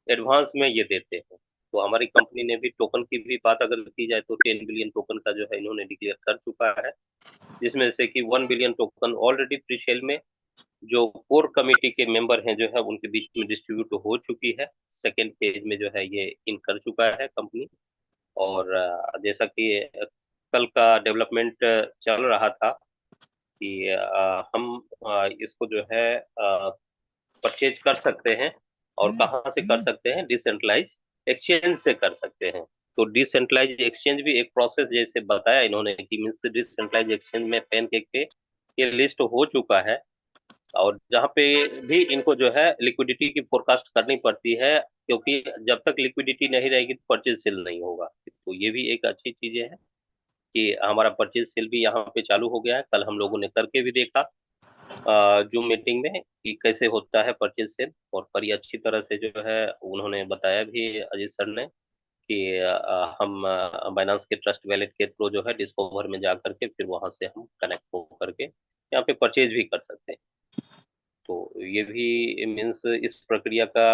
एडवांस में ये देते हैं। तो हमारी कंपनी ने भी टोकन की भी बात अगर की जाए तो 10 बिलियन टोकन का जो है इन्होंने डिक्लेयर कर चुका है, जिसमें से कि 1 billion token already pre sale में जो कोर कमेटी के मेंबर हैं जो है उनके बीच में डिस्ट्रीब्यूट हो चुकी है। सेकेंड फेज में जो है ये इन कर चुका है कंपनी। और जैसा कि कल का डेवलपमेंट चल रहा था कि हम इसको जो है परचेज कर सकते हैं। और कहाँ से कर सकते हैं? डिसेंट्रलाइज एक्सचेंज से कर सकते हैं। तो डिसेंट्रलाइज एक्सचेंज भी एक प्रोसेस जैसे बताया इन्होंने कि मीन्स डिसेंट्रलाइज एक्सचेंज में पैनकेक पे ये लिस्ट हो चुका है। और जहाँ पे भी इनको जो है लिक्विडिटी की फोरकास्ट करनी पड़ती है, क्योंकि जब तक लिक्विडिटी नहीं रहेगी तो परचेज सेल नहीं होगा। तो ये भी एक अच्छी चीजें है कि हमारा परचेज सेल भी यहाँ पे चालू हो गया है। कल हम लोगों ने करके भी देखा जूम मीटिंग में कि कैसे होता है परचेज सेल। और बड़ी अच्छी तरह से जो है उन्होंने बताया भी अजीत सर ने कि हम बाइनांस के ट्रस्ट वैलेट के थ्रू जो है डिस्कवर में जा करके फिर वहां से हम कनेक्ट हो करके यहाँ पे परचेज भी कर सकते हैं। तो ये भी मीन्स इस प्रक्रिया का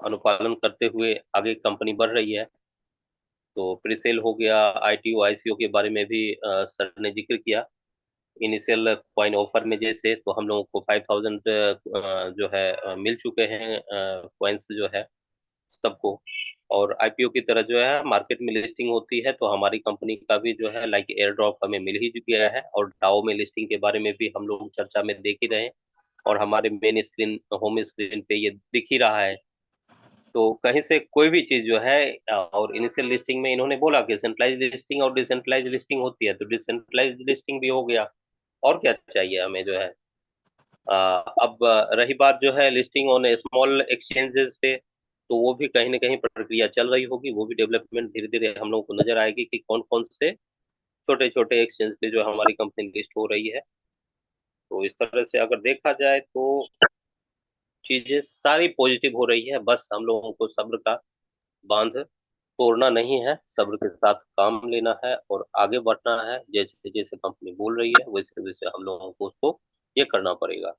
अनुपालन करते हुए आगे कंपनी बढ़ रही है। तो प्रीसेल हो गया, आईटीओ आईसीओ के बारे में भी सर ने जिक्र किया। इनिशियल कॉइन ऑफर में जैसे तो हम लोगों को 5000 जो है मिल चुके हैं कॉइन्स जो है सबको। और आईपीओ की तरह जो है मार्केट में लिस्टिंग होती है तो हमारी कंपनी का भी जो है लाइक एयर ड्रॉप हमें मिल ही गया है। और डाओ में लिस्टिंग के बारे में भी हम लोग चर्चा में देख ही रहे हैं। और हमारे मेन स्क्रीन होम स्क्रीन पे ये दिख ही रहा है। तो कहीं से कोई भी चीज जो है और इनिशियल लिस्टिंग में इन्होंने बोला कि सेंट्रलाइज लिस्टिंग और डिसेंट्रलाइज लिस्टिंग होती है, तो डिसेंट्रलाइज लिस्टिंग भी हो गया। और क्या चाहिए हमें जो है। अब रही बात जो है लिस्टिंग ऑन स्मॉल एक्सचेंजेस पे, तो वो भी कहीं ना कहीं प्रक्रिया चल रही होगी। वो भी डेवलपमेंट धीरे धीरे हम लोगों को नजर आएगी कि कौन कौन से छोटे छोटे एक्सचेंज पे जो हमारी कंपनी लिस्ट हो रही है। तो इस तरह से अगर देखा जाए तो चीजें सारी पॉजिटिव हो रही है। बस हम लोगों को सब्र का बांध तोड़ना नहीं है, सब्र के साथ काम लेना है और आगे बढ़ना है। जैसे जैसे कंपनी बोल रही है वैसे वैसे हम लोगों को उसको ये करना पड़ेगा,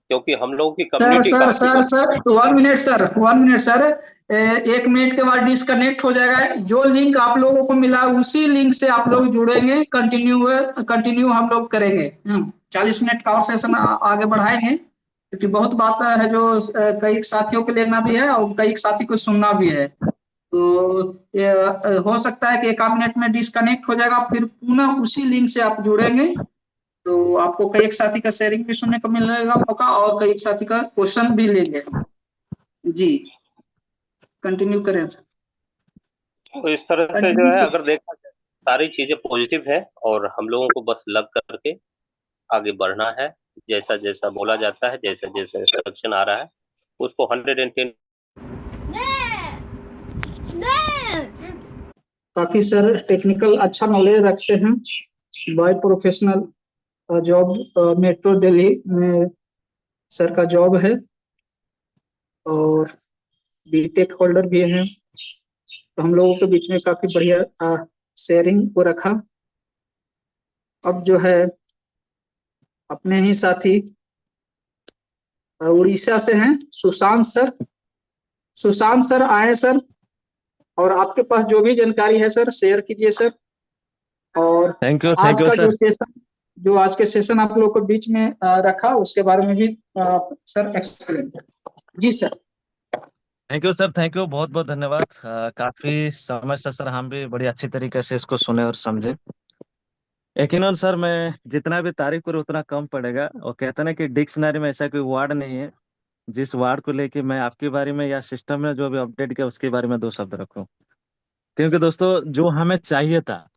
क्योंकि हम लोगों की सर कम्युनिटी सर काफी सर बड़ी। Sir 1 minute sir, 1 minute sir. 1 minute के बाद डिस्कनेक्ट हो जाएगा। जो लिंक आप लोगों को मिला उसी लिंक से आप लोग जुड़ेंगे, कंटिन्यू हम लोग करेंगे। 40 मिनट का और सेशन आगे बढ़ाएंगे, क्योंकि बहुत बात है जो कई साथियों के लेना भी है और कई साथी को सुनना भी है। तो ये हो सकता है कि 1 मिनट में डिस्कनेक्ट हो जाएगा, फिर पुनः उसी लिंक से आप जुड़ेंगे तो आपको कई एक साथी का शेयरिंग भी सुनने को मिलेगा मौका, और कई एक साथी का क्वेश्चन भी लेंगे। जी, कंटिन्यू करें सर। तो इस तरह से जो है कंटिन्यू। अगर देखा जाए सारी चीजें पॉजिटिव है और हम लोगों को बस लग करके आगे बढ़ना है। जैसा जैसा बोला जाता है, जैसा जैसा इंस्ट्रक्शन आ रहा है उसको 110। काफी सर टेक्निकल अच्छा नॉलेज रखते हैं। By professional job metro Delhi में सर का जॉब है और बीटेक होल्डर भी है। तो हम लोगों के बीच में काफी बढ़िया शेयरिंग को रखा। अब जो है अपने ही साथी उड़ीसा से हैं सुशांत सर। सुशांत सर आए सर, और आपके पास जो भी जानकारी है सर शेयर कीजिए सर। और थैंक आज यू का सर। जो आज के सेशन आप लोगों के बीच में रखा उसके बारे में भी सर एक्सप्लेन। जी sir. Thank you sir, thank you, बहुत बहुत धन्यवाद। काफी समय से सर हम भी बड़ी अच्छी तरीके से इसको सुने और समझे। यकीनन सर मैं जितना भी तारीफ करूँ उतना कम पड़ेगा। और कहते हैं ना कि डिक्शनरी में ऐसा कोई वर्ड नहीं है जिस वार्ड को लेके मैं आपके बारे में या सिस्टम में जो भी अपडेट किया उसके बारे में दो शब्द रखूं। क्योंकि दोस्तों जो हमें चाहिए था,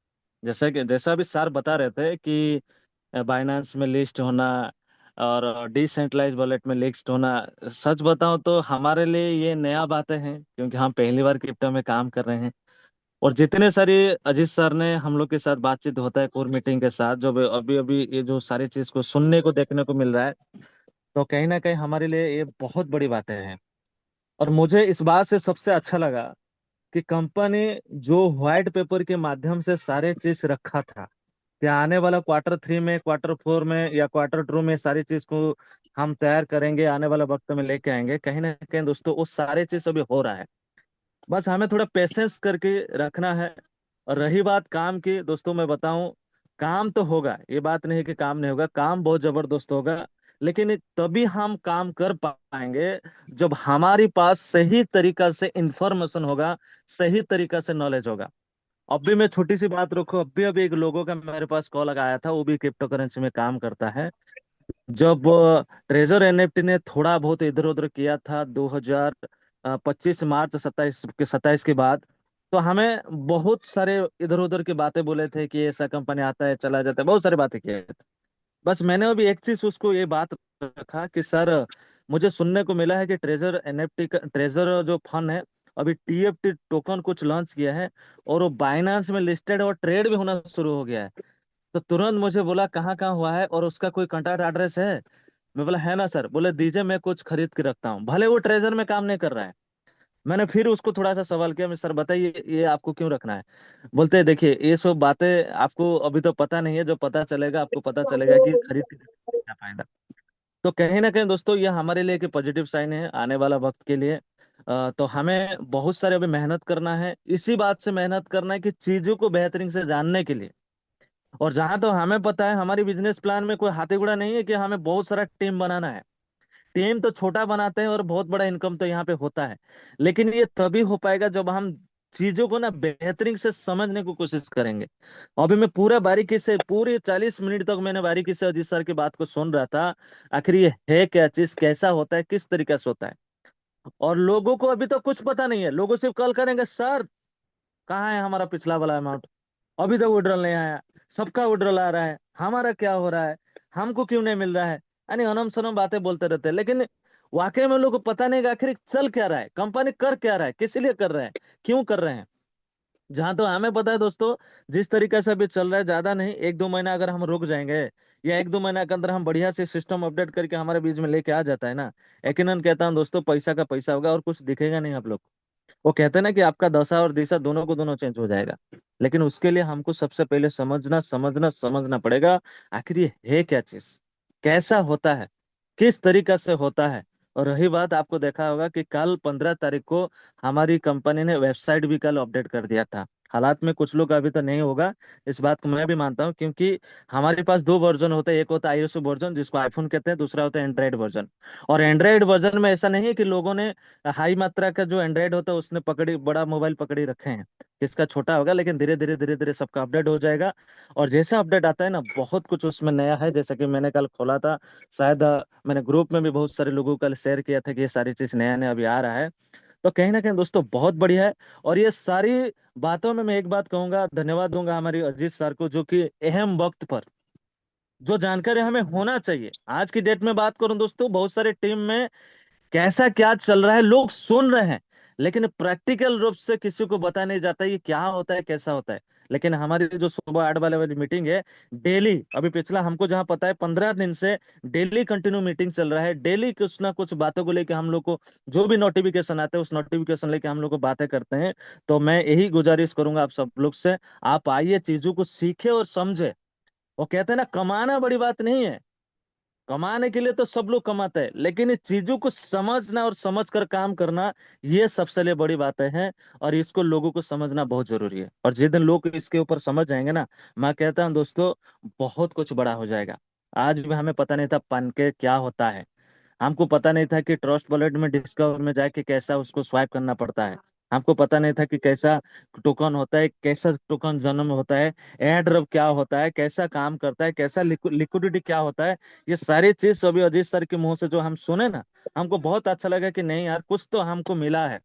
जैसा अभी सर बता रहे थे कि बाइनांस में लिस्ट होना और डिसेंट्रलाइज वॉलेट में लिस्ट होना, सच बताऊं तो हमारे लिए ये नया बातें हैं, क्योंकि हम पहली बार क्रिप्टो में काम कर रहे हैं। और जितने सारे अजीत सर ने हम लोग के साथ बातचीत होता है कोर मीटिंग के साथ, जो अभी अभी ये जो सारी चीज को सुनने को देखने को मिल रहा है, तो कहीं ना कहीं हमारे लिए ये बहुत बड़ी बातें हैं। और मुझे इस बात से सबसे अच्छा लगा कि कंपनी जो व्हाइट पेपर के माध्यम से सारे चीज रखा था कि आने वाला क्वार्टर 3 में, क्वार्टर 4 में या क्वार्टर 2 में सारी चीज को हम तैयार करेंगे, आने वाला वक्त में लेके आएंगे, कहीं ना कहीं दोस्तों वो सारे चीज अभी हो रहा है। बस हमें थोड़ा पेशेंस करके रखना है। और रही बात काम की, दोस्तों मैं बताऊं, काम तो होगा, ये बात नहीं कि काम नहीं होगा, काम बहुत जबरदस्त होगा। लेकिन तभी हम काम कर पाएंगे जब हमारे पास सही तरीका से इंफॉर्मेशन होगा, सही तरीका से नॉलेज होगा। अब भी मैं छोटी सी बात रखूं, अभी एक लोगों का मेरे पास कॉल आया था, वो भी क्रिप्टो करेंसी में काम करता है। जब ट्रेजर एनएफटी ने थोड़ा बहुत इधर उधर किया था 2025 मार्च 27 के बाद, तो हमें बहुत सारे इधर उधर की बातें बोले थे कि ऐसा कंपनी आता है चला जाता है, बहुत सारी बातें किए थे। बस मैंने अभी एक चीज उसको ये बात रखा कि सर, मुझे सुनने को मिला है कि ट्रेजर एनएफटी का, ट्रेजर जो फंड है, अभी टीएफटी टोकन कुछ लॉन्च किया है और वो बाइनांस में लिस्टेड और ट्रेड भी होना शुरू हो गया है। तो तुरंत मुझे बोला कहाँ कहाँ हुआ है और उसका कोई कॉन्टैक्ट एड्रेस है। मैं बोला है ना सर। बोले दीजिए, मैं कुछ खरीद के रखता हूँ, भले वो ट्रेजर में काम नहीं कर रहा है। मैंने फिर उसको थोड़ा सा सवाल किया, मैं सर बताइए ये आपको क्यों रखना है। बोलते हैं देखिए, ये सब बातें आपको अभी तो पता नहीं है, जो पता चलेगा आपको पता चलेगा कि खरीद के क्या फायदा। तो कहीं ना कहीं दोस्तों ये हमारे लिए एक पॉजिटिव साइन है आने वाला वक्त के लिए। तो हमें बहुत सारे अभी मेहनत करना है, इसी बात से मेहनत करना है कि चीजों को बेहतरीन से जानने के लिए। और जहां तो हमें पता है, हमारी बिजनेस प्लान में कोई हाथी घोड़ा नहीं है कि हमें बहुत सारा टीम बनाना है। टीम तो छोटा बनाते हैं और बहुत बड़ा इनकम तो यहाँ पे होता है। लेकिन ये तभी हो पाएगा जब हम चीजों को ना बेहतरीन से समझने की कोशिश करेंगे। अभी मैं पूरा बारीकी से, पूरे 40 मिनट तक मैंने बारीकी से अजीत सर की बात को सुन रहा था। आखिर ये है क्या चीज, कैसा होता है, किस तरीके से होता है। और लोगों को अभी तो कुछ पता नहीं है, लोगों सिर्फ कॉल करेंगे, सर कहाँ है हमारा पिछला वाला अमाउंट, अभी तक विड्रॉल नहीं आया, सबका विड्रॉल आ रहा है, हमारा क्या हो रहा है, हमको क्यों नहीं मिल रहा है। यानी अनम सनम बातें बोलते रहते हैं, लेकिन वाकई में लोगों को पता नहीं कि आखिर चल क्या रहा है, कंपनी कर क्या रहा है, किस लिए कर रहे हैं, क्यों कर रहे हैं। जहां तो हमें पता है दोस्तों, जिस तरीके से अभी चल रहा है, ज्यादा नहीं, 1-2 महीना अगर हम रुक जाएंगे या 1-2 महीना के अंदर हम बढ़िया से सिस्टम अपडेट करके हमारे बीच में लेके आ जाता है ना, यकीनन कहता हूं दोस्तों, पैसा का पैसा होगा और कुछ दिखेगा नहीं आप लोग। वो कहते हैं ना कि आपका दशा और दिशा दोनों को दोनों चेंज हो जाएगा। लेकिन उसके लिए हमको सबसे पहले समझना समझना समझना पड़ेगा, आखिर ये है क्या चीज, कैसा होता है, किस तरीका से होता है। और रही बात, आपको देखा होगा कि कल 15 तारीख को हमारी कंपनी ने वेबसाइट भी कल अपडेट कर दिया था। हालात में कुछ लोग अभी तो नहीं होगा, इस बात को मैं भी मानता हूँ, क्योंकि हमारे पास दो वर्जन होते हैं, एक होता है iOS वर्जन जिसको आईफोन कहते हैं, दूसरा होता है एंड्रॉइड वर्जन। और एंड्रॉइड वर्जन में ऐसा नहीं है कि लोगों ने हाई मात्रा का जो एंड्रॉइड होता है उसने पकड़ी, बड़ा मोबाइल पकड़ी रखे हैं, किसका छोटा होगा, लेकिन धीरे धीरे सबका अपडेट हो जाएगा। और जैसा अपडेट आता है ना, बहुत कुछ उसमें नया है, जैसा कि मैंने कल खोला था, शायद मैंने ग्रुप में भी बहुत सारे लोगों को कल शेयर किया था कि ये सारी चीज नया नया अभी आ रहा है। तो कहीं ना कहीं दोस्तों बहुत बढ़िया है। और ये सारी बातों में मैं एक बात कहूंगा, धन्यवाद दूंगा हमारे अजीत सर को, जो कि अहम वक्त पर जो जानकारी हमें होना चाहिए। आज की डेट में बात करूं दोस्तों, बहुत सारे टीम में कैसा क्या चल रहा है लोग सुन रहे हैं, लेकिन प्रैक्टिकल रूप से किसी को बता नहीं जाता ये क्या होता है, कैसा होता है। लेकिन हमारी जो सुबह 8 वाली मीटिंग है, डेली, अभी पिछला हमको जहां पता है 15 दिन से डेली कंटिन्यू मीटिंग चल रहा है, डेली कुछ ना कुछ बातों को लेके हम लोग को जो भी नोटिफिकेशन आते हैं उस नोटिफिकेशन लेके हम लोग को बातें करते हैं। तो मैं यही गुजारिश करूंगा आप सब लोग से, आप आइए, चीजों को सीखे और समझे। वो कहते हैं ना, कमाना बड़ी बात नहीं है, कमाने के लिए तो सब लोग कमाते हैं, लेकिन इस चीजों को समझना और समझ कर काम करना, ये सबसे लिए बड़ी बातें हैं। और इसको लोगों को समझना बहुत जरूरी है। और जिस दिन लोग इसके ऊपर समझ जाएंगे ना, मैं कहता हूँ दोस्तों, बहुत कुछ बड़ा हो जाएगा। आज भी हमें पता नहीं था पनके क्या होता है, हमको पता नहीं था कि ट्रस्ट वॉलेट में डिस्कवर में जाके कैसा उसको स्वाइप करना पड़ता है, हमको पता नहीं था कि कैसा टोकन होता है, कैसा टोकन जन्म होता है, एयर ड्रॉप क्या होता है, कैसा काम करता है, कैसा लिक्विडिटी क्या होता है। ये सारी चीज अभी अजीत सर के मुंह से जो हम सुने ना, हमको बहुत अच्छा लगा कि नहीं यार, कुछ तो हमको मिला है।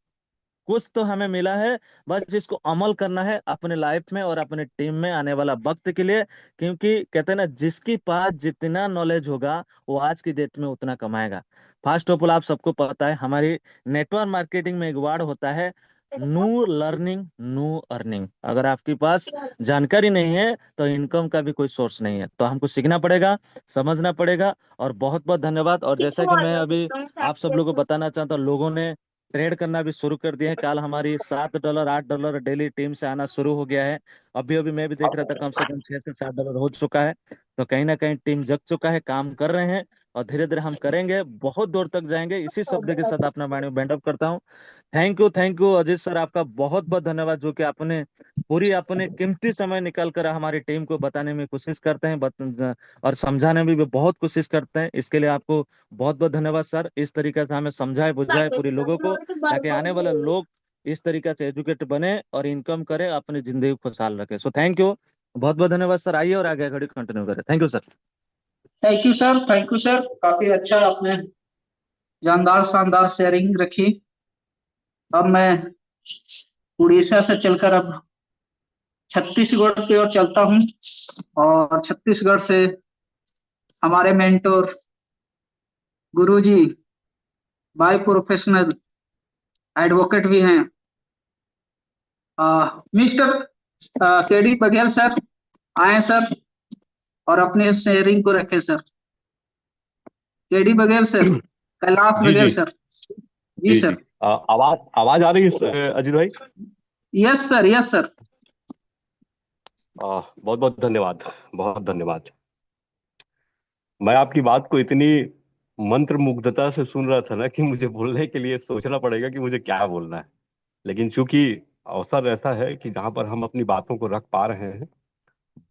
कुछ तो हमें मिला है, बस इसको अमल करना है अपने लाइफ में और अपने टीम में आने वाला वक्त के लिए। क्योंकि कहते हैं ना, जिसके पास जितना नॉलेज होगा वो आज की डेट में उतना कमाएगा। फर्स्ट ऑफ ऑल आप सबको पता है, हमारी नेटवर्क मार्केटिंग में एक वर्ड होता है, नो लर्निंग नो अर्निंग। अगर आपके पास जानकारी नहीं है तो इनकम का भी कोई सोर्स नहीं है। तो हमको सीखना पड़ेगा, समझना पड़ेगा। और बहुत बहुत धन्यवाद। और जैसा कि मैं अभी आप सब लोगों को बताना चाहता हूँ, लोगों ने ट्रेड करना भी शुरू कर दिया है। कल हमारी $7 $8 डेली टीम से आना शुरू हो गया है। अभी अभी मैं भी देख रहा था, कम से कम $6 से $7 हो चुका है। तो कहीं ना कहीं टीम जग चुका है, काम कर रहे हैं। और धीरे धीरे हम करेंगे, बहुत दूर तक जाएंगे। इसी शब्द के साथ अपना वाणी बैंड अप करता हूँ। थैंक यू अजीत सर, आपका बहुत बहुत धन्यवाद, जो कि आपने पूरी अपने कीमती समय निकाल कर हमारी टीम को बताने में कोशिश करते हैं, और समझाने में भी बहुत कोशिश करते हैं। इसके लिए आपको बहुत बहुत धन्यवाद सर। इस तरीके से हमें समझाए बुझाए पूरे लोगों को, ताकि आने वाले लोग इस तरीके से एजुकेट बने और इनकम करे, अपनी जिंदगी को खुशहाल रखे। सो थैंक यू, बहुत बहुत धन्यवाद सर। आइए और आगे घड़ी कंटिन्यू करें। Thank you sir. Thank you sir, thank you sir, काफी अच्छा आपने जानदार शानदार शेयरिंग रखी। अब मैं उड़ीसा से चलकर अब छत्तीसगढ़ की ओर चलता हूँ, और छत्तीसगढ़ से हमारे मेंटोर गुरुजी, बाय प्रोफेशनल एडवोकेट भी हैं, मिस्टर केडी बघेल सर। आए सर और अपने शेयरिंग को रखें sir. KD Baghel sir, Kailash ji Baghel ji sir. जी जी सर। जी। आवाज आवाज आ रही है अजीत भाई? Yes sir, yes sir. बहुत बहुत धन्यवाद, बहुत धन्यवाद। मैं आपकी बात को इतनी मंत्र मुग्धता से सुन रहा था ना कि मुझे बोलने के लिए सोचना पड़ेगा कि मुझे क्या बोलना है। लेकिन चूंकि अवसर ऐसा है कि जहां पर हम अपनी बातों को रख पा रहे हैं,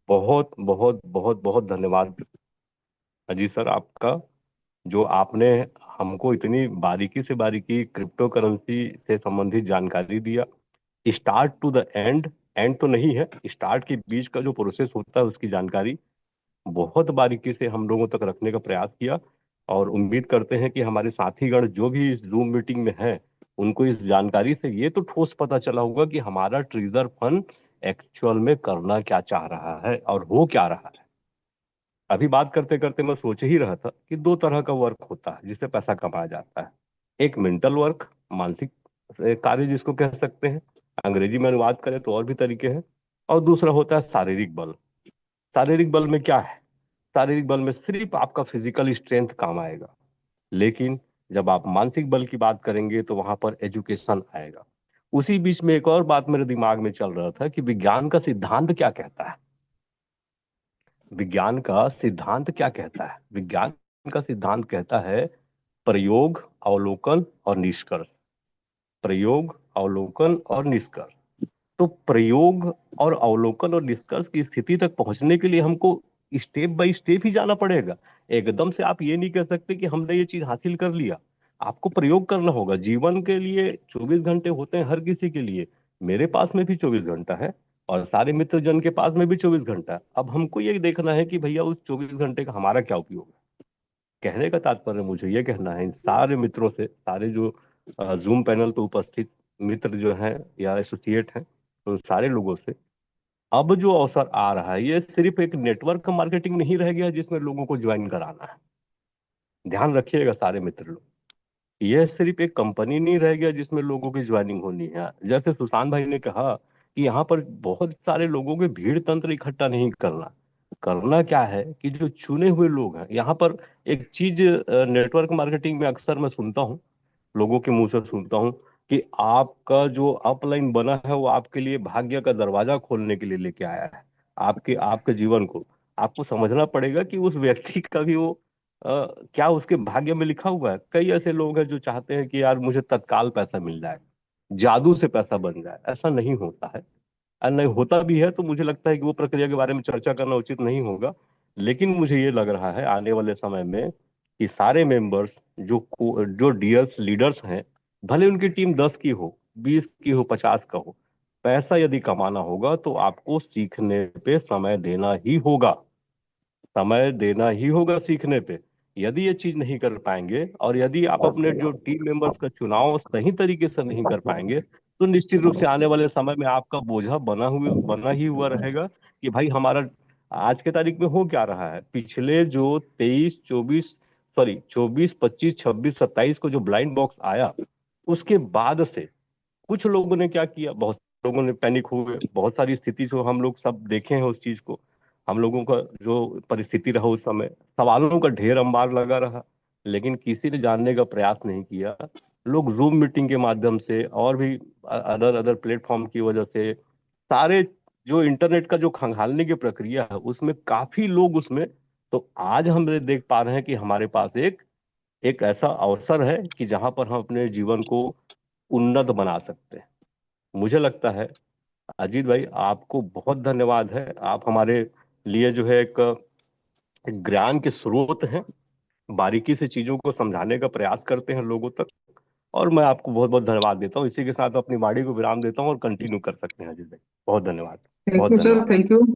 बहुत बहुत बहुत बहुत धन्यवाद अजीत सर आपका, जो आपने हमको इतनी बारीकी से बारीकी क्रिप्टो करेंसी से संबंधित जानकारी दिया। Start to the end, end तो नहीं है, स्टार्ट के बीच का जो प्रोसेस होता है उसकी जानकारी बहुत बारीकी से हम लोगों तक रखने का प्रयास किया। और उम्मीद करते हैं कि हमारे साथीगण जो भी इस जूम मीटिंग में हैं, उनको इस जानकारी से ये तो ठोस पता चला होगा कि हमारा ट्रेजर फंड एक्चुअल में करना क्या चाह रहा है और हो क्या रहा है। अभी बात करते करते मैं सोच ही रहा था कि दो तरह का वर्क होता है जिससे पैसा कमाया जाता है। एक मेंटल वर्क, मानसिक कार्य जिसको कह सकते हैं, अंग्रेजी में अनुवाद करें तो और भी तरीके हैं। और दूसरा होता है शारीरिक बल। शारीरिक बल में क्या है? शारीरिक बल में सिर्फ आपका फिजिकल स्ट्रेंथ काम आएगा। लेकिन जब आप मानसिक बल की बात करेंगे तो वहां पर एजुकेशन आएगा। उसी बीच में एक और बात मेरे दिमाग में चल रहा था कि विज्ञान का सिद्धांत क्या कहता है। विज्ञान का सिद्धांत क्या कहता है? विज्ञान का सिद्धांत कहता है प्रयोग, अवलोकन और निष्कर्ष। प्रयोग, अवलोकन और निष्कर्ष। तो प्रयोग और अवलोकन और निष्कर्ष की स्थिति तक पहुंचने के लिए हमको स्टेप बाय स्टेप ही जाना पड़ेगा। एकदम से आप ये नहीं कह सकते कि हमने ये चीज हासिल कर लिया। आपको प्रयोग करना होगा। जीवन के लिए 24 घंटे होते हैं हर किसी के लिए। मेरे पास में भी 24 घंटा है और सारे मित्र जन के पास में भी 24 घंटा है। अब हमको ये देखना है कि भैया उस 24 घंटे का हमारा क्या उपयोग है। कहने का तात्पर्य मुझे ये कहना है इन सारे मित्रों से, सारे जो जूम पैनल पर उपस्थित मित्र जो हैं या एसोसिएट हैं, उन सारे लोगों से, अब जो अवसर आ रहा है ये सिर्फ एक नेटवर्क मार्केटिंग नहीं रह गया जिसमें लोगों को ज्वाइन कराना है। ध्यान रखिएगा सारे मित्र लोग, यह सिर्फ एक कंपनी नहीं रह गया जिसमें लोगों की ज्वाइनिंग होनी है। जैसे सुशांत भाई ने कहा कि यहाँ पर बहुत सारे लोगों के भीड़ तंत्र इकट्ठा नहीं करना। करना क्या है कि जो चुने हुए लोग हैं यहाँ पर, एक चीज नेटवर्क मार्केटिंग में अक्सर मैं सुनता हूँ, लोगों के मुंह से सुनता हूँ कि आपका जो अपलाइन बना है वो आपके लिए भाग्य का दरवाजा खोलने के लिए लेके आया है। आपके आपके जीवन को आपको समझना पड़ेगा कि उस व्यक्ति का भी वो क्या उसके भाग्य में लिखा हुआ है। कई ऐसे लोग हैं जो चाहते हैं कि यार मुझे तत्काल पैसा मिल जाए, जादू से पैसा बन जाए। ऐसा नहीं होता है, और नहीं होता भी है तो मुझे लगता है कि वो प्रक्रिया के बारे में चर्चा करना उचित नहीं होगा। लेकिन मुझे ये लग रहा है आने वाले समय में कि सारे मेंबर्स जो डीएस लीडर्स हैं, भले उनकी टीम 10 की हो, 20 की हो, 50 का हो, पैसा यदि कमाना होगा तो आपको सीखने पे समय देना ही होगा। समय देना ही होगा सीखने पे। यदि ये चीज नहीं कर पाएंगे और यदि आप अपने जो टीम मेंबर्स का चुनाव सही तरीके से नहीं कर पाएंगे तो निश्चित रूप से आने वाले समय में आपका बोझा बना ही हुआ रहेगा कि भाई हमारा आज के तारीख में हो क्या रहा है। पिछले जो 24 25 26 27 को जो ब्लाइंड बॉक्स आया, उसके बाद से कुछ लोगों ने क्या किया, बहुत लोगों ने पैनिक हुए। बहुत सारी स्थिति जो हम लोग सब देखे हैं उस चीज को, हम लोगों का जो परिस्थिति रहा उस समय, सवालों का ढेर अंबार लगा रहा, लेकिन किसी ने जानने का प्रयास नहीं किया। लोग जूम मीटिंग के माध्यम से और भी अदर अदर प्लेटफॉर्म की वजह से, सारे जो इंटरनेट का जो खंगालने की प्रक्रिया है उसमें काफी लोग उसमें, तो आज हम देख पा रहे हैं कि हमारे पास एक एक ऐसा अवसर है कि जहां पर हम अपने जीवन को उन्नत बना सकते हैं। मुझे लगता है अजीत भाई आपको बहुत धन्यवाद है। आप हमारे लिए जो है एक ज्ञान के स्रोत हैं, बारीकी से चीजों को समझाने का प्रयास करते हैं लोगों तक, और मैं आपको बहुत बहुत धन्यवाद देता हूँ। इसी के साथ अपनी वाणी को विराम देता हूँ और कंटिन्यू कर सकते हैं अजीत भाई। बहुत धन्यवाद। थैंक बहुत यू सर, धन्यवाद। Thank you. जी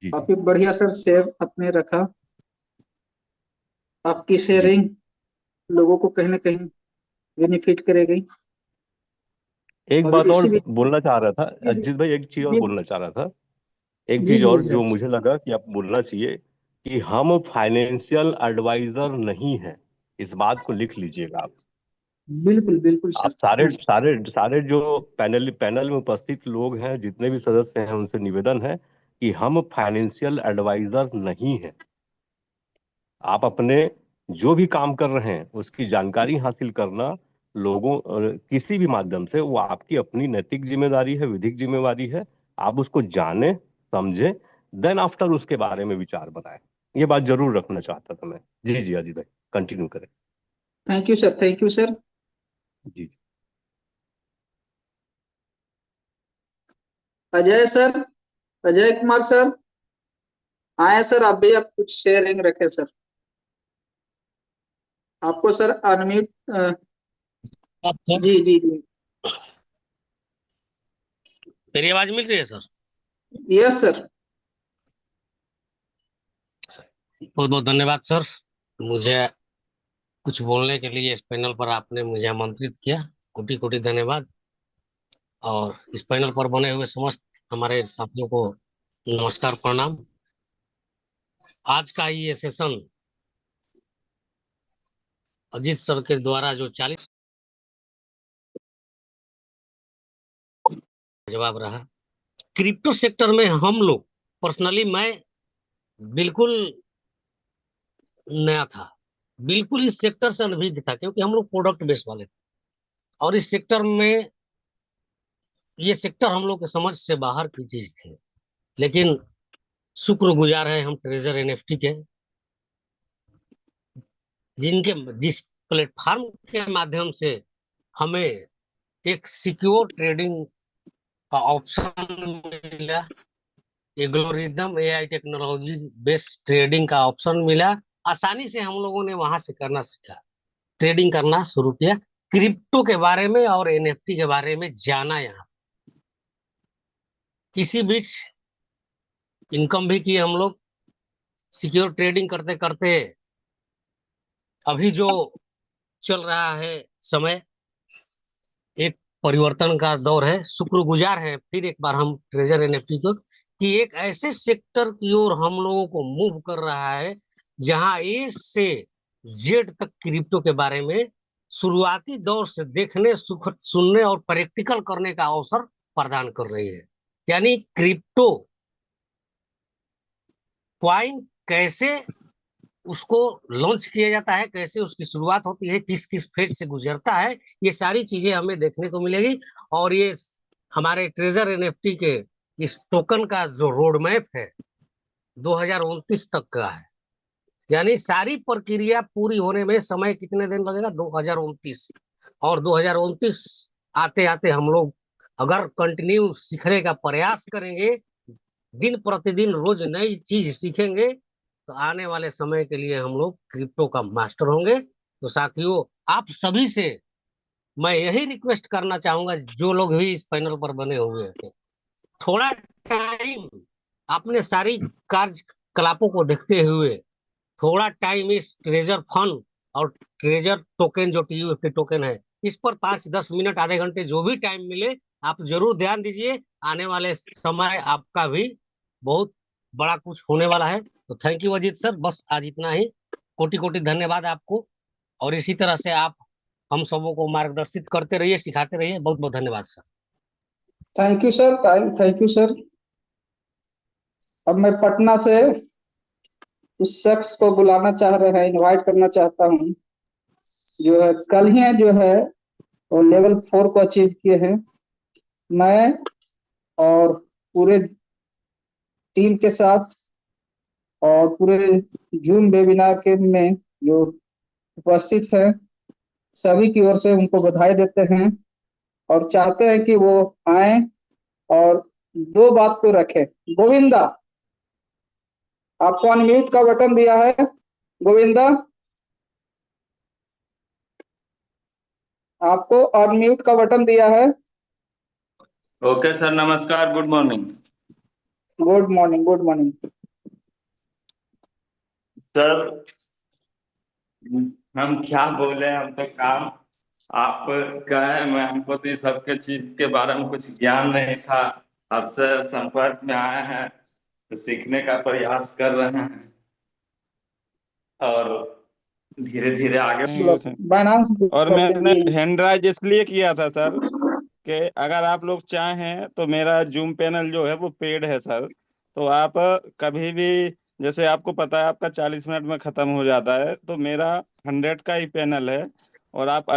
जी। काफी बढ़िया सर शेयर आपने रखा। आपकी जी शेयरिंग लोगों को कहीं ना कहीं बेनिफिट करेगी। एक और बात और इसी भी बोलना चाह रहा था जी अजीत भाई, एक चीज और जी बोलना चाह रहा था। एक जी चीज जी और सर। जो मुझे लगा कि आप बोलना चाहिए कि हम फाइनेंशियल एडवाइजर नहीं हैं। इस बात को लिख लीजिएगा आप। बिल्कुल बिल्कुल आप सर। सारे सारे सारे जो पैनल में उपस्थित लोग हैं, जितने भी सदस्य हैं, उनसे निवेदन है कि हम फाइनेंशियल एडवाइजर नहीं हैं। आप अपने जो भी काम कर रहे हैं उसकी जानकारी हासिल करना लोगों किसी भी माध्यम से, वो आपकी अपनी नैतिक जिम्मेदारी है, विधिक जिम्मेवारी है। आप उसको जाने, समझे, देन आफ्टर उसके बारे में विचार बनाए। ये बात जरूर रखना चाहता था मैं। जी जी अजीत भाई, कंटिन्यू करें। Thank you sir, thank you sir. जी। अजय सर, अजय कुमार सर आए सर, आप भी आप कुछ शेयरिंग रखे सर। आपको सर अनम्यूट। अच्छा, जी जी जी। मेरी आवाज मिल रही है सर? Yes sir. बहुत बहुत धन्यवाद सर, मुझे कुछ बोलने के लिए इस पैनल पर आपने मुझे आमंत्रित किया। कोटि कोटि धन्यवाद। और इस पैनल पर बने हुए समस्त हमारे साथियों को नमस्कार, प्रणाम। आज का ये सेशन अजीत सर के द्वारा जो 40 जवाब रहा। क्रिप्टो सेक्टर में हम लोग, पर्सनली मैं बिल्कुल नया था, बिल्कुल इस सेक्टर से अनभिज्ञ था, क्योंकि हम लोग प्रोडक्ट बेस वाले थे। और इस सेक्टर में, ये सेक्टर हम लोग के समझ से बाहर की चीज थी। लेकिन शुक्रगुजार है हम ट्रेजर एनएफटी के, जिनके जिस प्लेटफॉर्म के माध्यम से हमें एक सिक्योर ट्रेडिंग का ऑप्शन मिला, algorithm AI technology based trading का ऑप्शन मिला। आसानी से हम लोगों ने वहां से करना सीखा, ट्रेडिंग करना शुरू किया, क्रिप्टो के बारे में और एनएफटी के बारे में जाना। यहाँ इसी बीच इनकम भी की हम लोग, सिक्योर ट्रेडिंग करते करते। अभी जो चल रहा है समय, एक परिवर्तन का दौर है। शुक्रगुजार है फिर एक बार हम ट्रेजर एनएफटी को, कि एक ऐसे सेक्टर की ओर हम लोगों को मूव कर रहा है जहां ए से जेड तक क्रिप्टो के बारे में शुरुआती दौर से देखने, सुनने और प्रैक्टिकल करने का अवसर प्रदान कर रही है। यानी क्रिप्टो क्वाइन कैसे उसको लॉन्च किया जाता है, कैसे उसकी शुरुआत होती है, किस किस फेज से गुजरता है, ये सारी चीजें हमें देखने को मिलेगी। और ये हमारे ट्रेजर एनएफटी के इस टोकन का जो रोड मैप है 2029 तक का है। यानी सारी प्रक्रिया पूरी होने में समय कितने दिन लगेगा? 2029। और 2029 आते आते हम लोग अगर कंटिन्यू सीखने का प्रयास करेंगे, दिन प्रतिदिन रोज नई चीज सीखेंगे, तो आने वाले समय के लिए हम लोग क्रिप्टो का मास्टर होंगे। तो साथियों, आप सभी से मैं यही रिक्वेस्ट करना चाहूंगा, जो लोग भी इस पैनल पर बने हुए हैं, थोड़ा टाइम अपने सारी कार्यकलापों को देखते हुए, थोड़ा टाइम इस ट्रेजर फंड और ट्रेजर टोकन जो टीयूएफटी टोकन है इस पर 5-10 मिनट, आधे घंटे, जो भी टाइम मिले आप जरूर ध्यान दीजिए। आने वाले समय आपका भी बहुत बड़ा कुछ होने वाला है। तो थैंक यू अजीत सर, बस आज इतना ही। कोटि कोटि धन्यवाद आपको, और इसी तरह से आप हम सबों को मार्गदर्शित करते रहिए, सिखाते रहिए। बहुत बहुत धन्यवाद sir. Thank you sir, thank you sir. अब मैं पटना से उस शख्स को बुलाना चाह रहे हैं, इनवाइट करना चाहता हूँ, जो है कल ही जो है वो लेवल 4 को अचीव किए हैं। मैं और पूरे टीम के साथ और पूरे जूम वेबिनार के में जो उपस्थित है सभी की ओर से उनको बधाई देते हैं और चाहते हैं कि वो आए और दो बात को रखें। गोविंदा, आपको अनम्यूट का बटन दिया है। गोविंदा, आपको अनम्यूट का बटन दिया है। ओके सर, नमस्कार, good morning. Good morning, good morning. Sir हम क्या बोले, हम तो काम आप कहे, मैं हमको तो इस सबके चीज के बारे में कुछ ज्ञान नहीं था। आपसे संपर्क में आए हैं तो सीखने का प्रयास कर रहे हैं और धीरे धीरे आगे। बाइनांस और मैंने हैंड राइज इसलिए किया था सर कि अगर आप लोग चाहें तो मेरा जूम पैनल जो है वो पेड है सर। तो आप कभी भी, जैसे आपको पता है आपका 40 मिनट में खत्म हो जाता है, तो मेरा 100 का ही पैनल है और आप